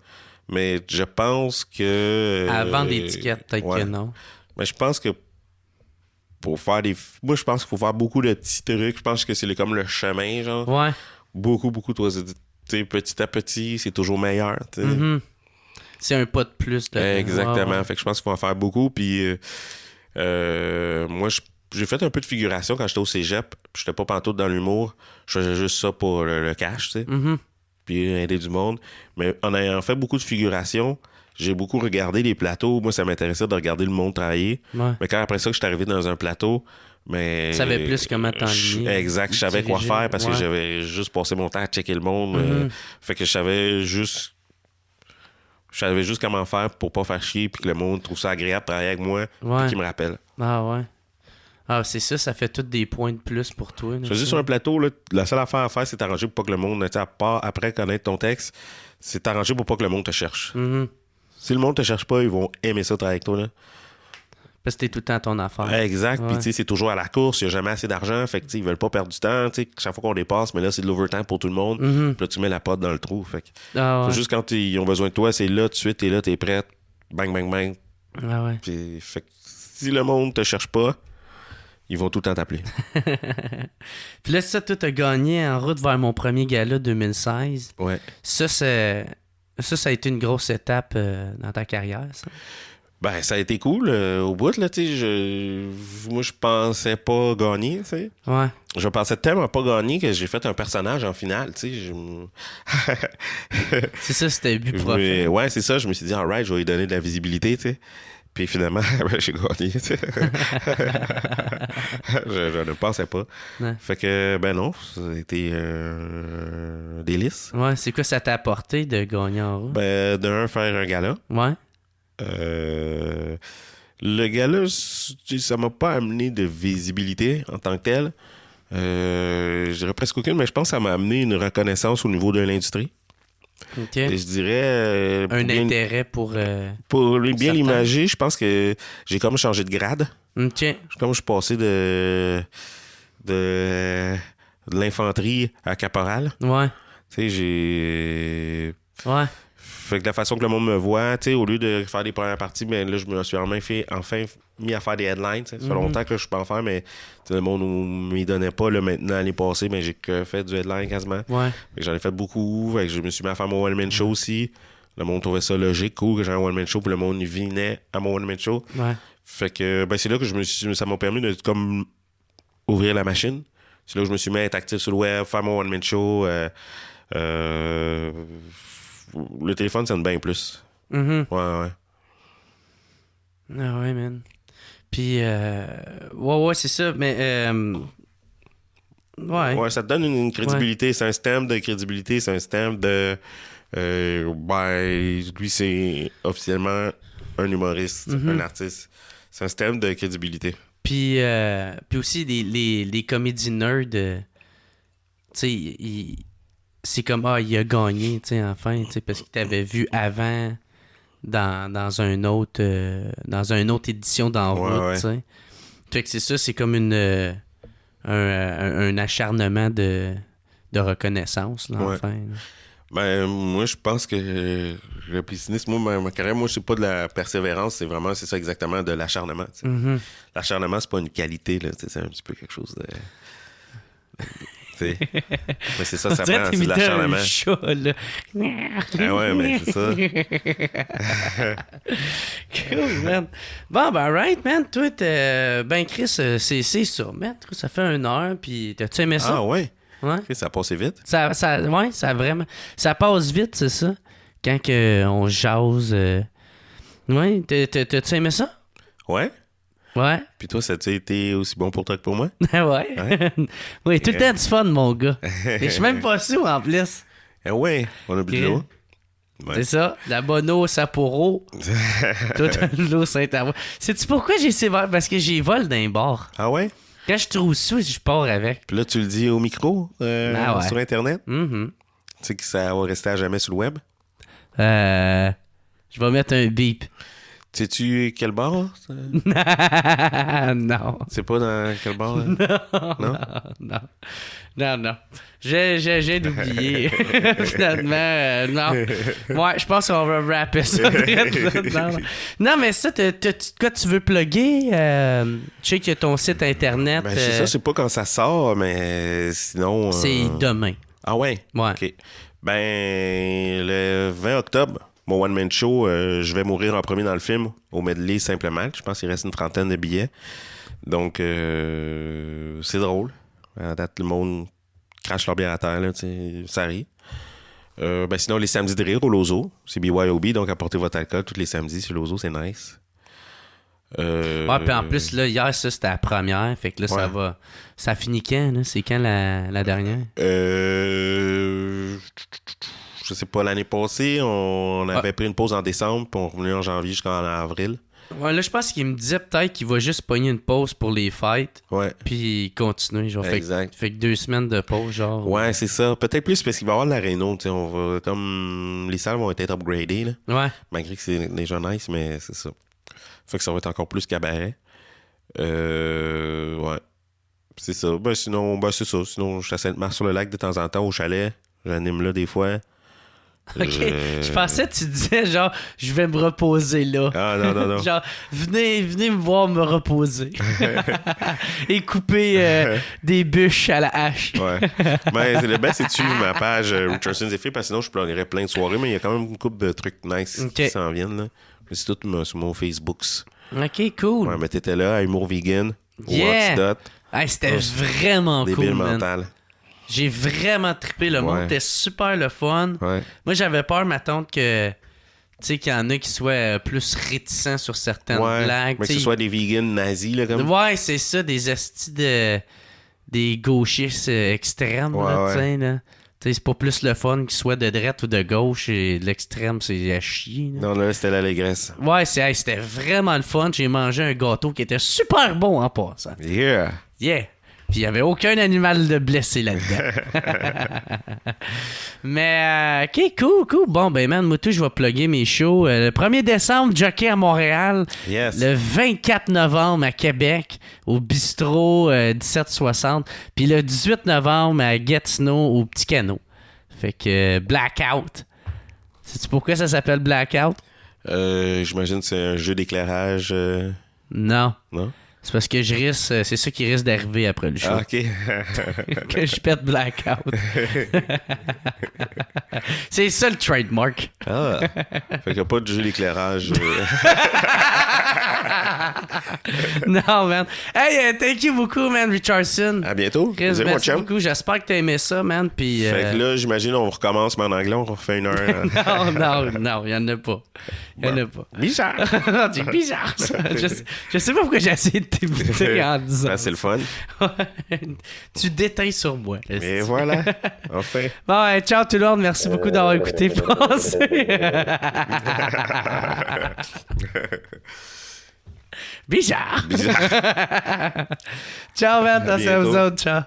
Mais je pense que... À vendre des tickets, peut-être ouais. que non. Mais je pense que pour faire des... Moi, je pense qu'il faut faire beaucoup de petits trucs. Je pense que c'est comme le chemin, genre. Ouais. Beaucoup, petit à petit, c'est toujours meilleur, tu sais. Mhm. C'est un pas de plus. Là. Exactement. Ouais. Fait que je pense qu'il faut en faire beaucoup. Puis moi, j'ai fait un peu de figuration quand j'étais au cégep. J'étais pas pantoute dans l'humour. Je faisais juste ça pour le cash, tu sais. Mhm. Puis aider du monde. Mais en ayant fait beaucoup de figuration, j'ai beaucoup regardé les plateaux. Moi, ça m'intéressait de regarder le monde travailler. Ouais. Mais quand après ça, que je suis arrivé dans un plateau, mais... Tu savais plus comment t'enligner. Exact. Je savais quoi diriger. faire parce que Ouais. j'avais juste passé mon temps à checker le monde. Mhm. Fait que je savais juste comment faire pour pas faire chier puis que le monde trouve ça agréable de travailler avec moi Ouais. puis qu'il me rappelle. Ah ouais. Ah, c'est ça fait tous des points de plus pour toi. Là, Je dis sur un plateau, là, la seule affaire à faire, c'est t'arranger pour pas que le monde, tu sais, à part après connaître ton texte, c'est t'arranger pour pas que le monde te cherche. Mhm. Si le monde te cherche pas, ils vont aimer ça travailler avec toi. Là. Parce que t'es tout le temps à ton affaire. Exact. Puis Ouais. tu sais, c'est toujours à la course, il n'y a jamais assez d'argent. Fait que tu sais, ils veulent pas perdre du temps. Tu sais, chaque fois qu'on dépasse, mais là, c'est de l'overtime pour tout le monde. Mhm. Puis là, tu mets la pote dans le trou. Fait que Ah ouais. faut juste quand ils ont besoin de toi, c'est là, tout de suite, t'es là, t'es prête. Bang, bang, bang. Ah ouais. Puis, fait que si le monde te cherche pas, ils vont tout le temps t'appeler. Puis là, ça, toi, t'as gagné en route vers mon premier gala 2016. Ouais. Ça a été une grosse étape dans ta carrière, ça. Ben, ça a été cool au bout, là, tu sais. Moi, je pensais pas gagner, tu sais. Ouais. Je pensais tellement pas gagner que j'ai fait un personnage en finale, tu sais. C'est ça, c'était le but profond. Ouais, c'est ça. Je me suis dit, alright, je vais lui donner de la visibilité, tu sais. Puis finalement, j'ai gagné, tu sais. je ne pensais pas. Ouais. Fait que, ben non, ça a été un délice. Ouais, c'est quoi ça t'a apporté de gagner en route? Ben, d'un, faire un gala. Ouais. Le gala, ça m'a pas amené de visibilité en tant que tel. Je dirais presque aucune, mais je pense que ça m'a amené une reconnaissance au niveau de l'industrie. OK. Et je dirais... Un bien- intérêt pour... Pour bien certains. l'imager, je pense que j'ai comme changé de grade. OK. Comme je suis passé de l'infanterie à caporal. Ouais. Tu sais, j'ai... Ouais. Fait que la façon que le monde me voit, tu sais, au lieu de faire des premières parties, ben là, je me suis enfin mis à faire des headlines. Tu sais. Ça fait longtemps que je peux en faire, mais tu sais, le monde ne m'y donnait pas. Là, maintenant, l'année passée, ben, j'ai que fait du headline quasiment. Ouais. Fait que j'en ai fait beaucoup. Fait que je me suis mis à faire mon one-man show aussi. Le monde trouvait ça logique, cool que j'ai un one-man show, puis le monde venait à mon one-man show. Ouais. Fait que ben, c'est là que ça m'a permis de comme ouvrir la machine. C'est là que je me suis mis à être actif sur le web, faire mon one-man show. Le téléphone, ça me bien plus. Mhm. Ouais. Ah ouais, man. Puis, ouais, c'est ça, mais... ouais. Ouais, ça te donne une crédibilité. C'est un stamp de crédibilité. C'est un stamp de... lui, c'est officiellement un humoriste, un artiste. C'est un stamp de crédibilité. Puis aussi, les comédies nerds, tu sais, c'est comme, il a gagné, tu sais, enfin, tu sais, parce qu'il t'avait vu avant dans un autre édition d'En route, Ouais. tu sais. Fait que c'est ça, c'est comme un acharnement de reconnaissance, là, Ouais. enfin. Là. Ben, moi, je pense que le pessimisme, moi, ma carrière, moi, c'est pas de la persévérance, c'est ça exactement, de l'acharnement. Tu sais. L'acharnement, c'est pas une qualité, là, tu sais, c'est un petit peu quelque chose de... sais. Mais c'est ça, ça On dirait prend que c'est de t'imitais un l'acharnement. chat, là. Ah ouais, mais c'est ça. Cool, man. Bon, ben, right, man. Toi, ben, Chris, c'est ça, man. Ça fait 1 heure, puis t'as-tu aimé ça? Ah ouais? Ouais. Ok, ça a passé vite. Ouais, ça vraiment. Ça passe vite, c'est ça. Quand on jase. Ouais, t'as-tu aimé ça? Ouais? Ouais. Puis toi, ça a été aussi bon pour toi que pour moi? Ouais. Oui, tout le temps du fun, mon gars. Et je suis même pas sous en plus. Ah ouais, on a bu de l'eau. Ouais. C'est ça, la Bono Sapporo. Tout l'eau Saint-Avoine. Sais-tu pourquoi j'ai ces verres? Parce que j'ai vol d'un bar. Ah ouais? Quand je trouve sous, je pars avec. Puis là, tu le dis au micro Ah ouais. sur Internet? Mhm. Tu sais que ça va rester à jamais sur le web? Je vais mettre un beep. Sais-tu quel bar? Ça? Non. C'est pas dans quel bar? Non? Non. J'ai d'oublier. Finalement, non. Ouais, je pense qu'on va rapper ça. Non, mais ça, quoi tu veux plugger? Je sais qu'il y a ton site internet. Ben, c'est ça, c'est pas quand ça sort, mais sinon... C'est demain. Ah ouais? Ouais. OK. Ben, le 20 octobre, mon one-man show, je vais mourir en premier dans le film, au medley simplement. Je pense qu'il reste une 30aine de billets. Donc, c'est drôle. À date, le monde crache leur bière à terre, là, ça rit. Ben, sinon, les samedis de rire au Lozo, c'est BYOB, donc apportez votre alcool tous les samedis sur Lozo, c'est nice. Ouais, puis en plus, là, hier, ça, c'était la première. Fait que là, ça va. Ça finit quand, là? C'est quand la dernière? Je sais pas, l'année passée, on avait pris une pause en décembre, puis on revenait en janvier jusqu'en avril. Ouais, là, je pense qu'il me disait peut-être qu'il va juste pogner une pause pour les fêtes. Ouais. Puis continuer, genre. Exact. Fait que 2 semaines de pause, genre. Ouais, c'est ça. Peut-être plus parce qu'il va y avoir de la réno, tu sais. On va, comme les salles vont être upgradées, là. Ouais. Malgré que c'est déjà nice, mais c'est ça. Fait que ça va être encore plus cabaret. Ouais. C'est ça. Ben sinon, c'est ça. Sinon, je suis à Sainte-Marthe sur le lac de temps en temps au chalet. J'anime là des fois. Ok. Je pensais que tu disais genre, je vais me reposer là. Ah non. Genre, venez me voir me reposer. Et couper des bûches à la hache. Ouais. Ben, le best, c'est-tu ma page Richardson Zephyr, parce que sinon, je pluggerais plein de soirées, mais il y a quand même une couple de trucs nice qui s'en viennent, là. C'est tout sur mon Facebook. Ok, cool. Ouais, mais t'étais là, à Humour Vegan, au Yeah! Antidote. Hey, c'était vraiment cool, Débile man. mental. J'ai vraiment trippé. Le monde était super le fun. Ouais. Moi, j'avais peur, ma tante, que... Tu sais, qu'il y en a qui soient plus réticents sur certaines blagues. Mais que ce soit des vegans nazis, là, comme... Ouais, c'est ça, des hosties des gauchistes extrêmes, là, tu sais, là. Tu sais, c'est pas plus le fun qu'ils soient de droite ou de gauche, et l'extrême, c'est à chier, là. Non, là, c'était l'allégresse. Ouais, c'était vraiment le fun. J'ai mangé un gâteau qui était super bon en passant. Yeah! Yeah! Puis il n'y avait aucun animal de blessé là-dedans. Mais, ok, cool. Bon, ben, man, moi, tout, je vais plugger mes shows. Le 1er décembre, Jockey à Montréal. Yes. Le 24 novembre à Québec, au Bistrot 1760. Puis le 18 novembre à Gatineau, au Petit Canot. Fait que Blackout. Sais-tu pourquoi ça s'appelle Blackout? J'imagine que c'est un jeu d'éclairage. Non. Non? C'est parce que c'est ça qui risque d'arriver après le show. Ah, OK. Que je pète Blackout. C'est ça le trademark. Ah. Fait qu'il n'y a pas de jeu d'éclairage. Non, man. Hey, thank you beaucoup, man, Richardson. À bientôt. Chris, Vous mon merci chum. beaucoup. J'espère que t'as aimé ça, man. Puis, Fait que là, j'imagine, on recommence, mais en anglais, on refait 1 heure. non, il y en a pas. Il y en a pas. Bizarre. C'est bizarre, ça. Je sais pas pourquoi j'ai essayé de t'imiter en disant. Ah, c'est le fun. Tu déteins sur moi. Et voilà. Enfin. Bon, ouais, ciao tout le monde. Merci beaucoup d'avoir écouté. Bizarre. Bizarre. Ciao, man. À Attention à vous bientôt. autres. Ciao.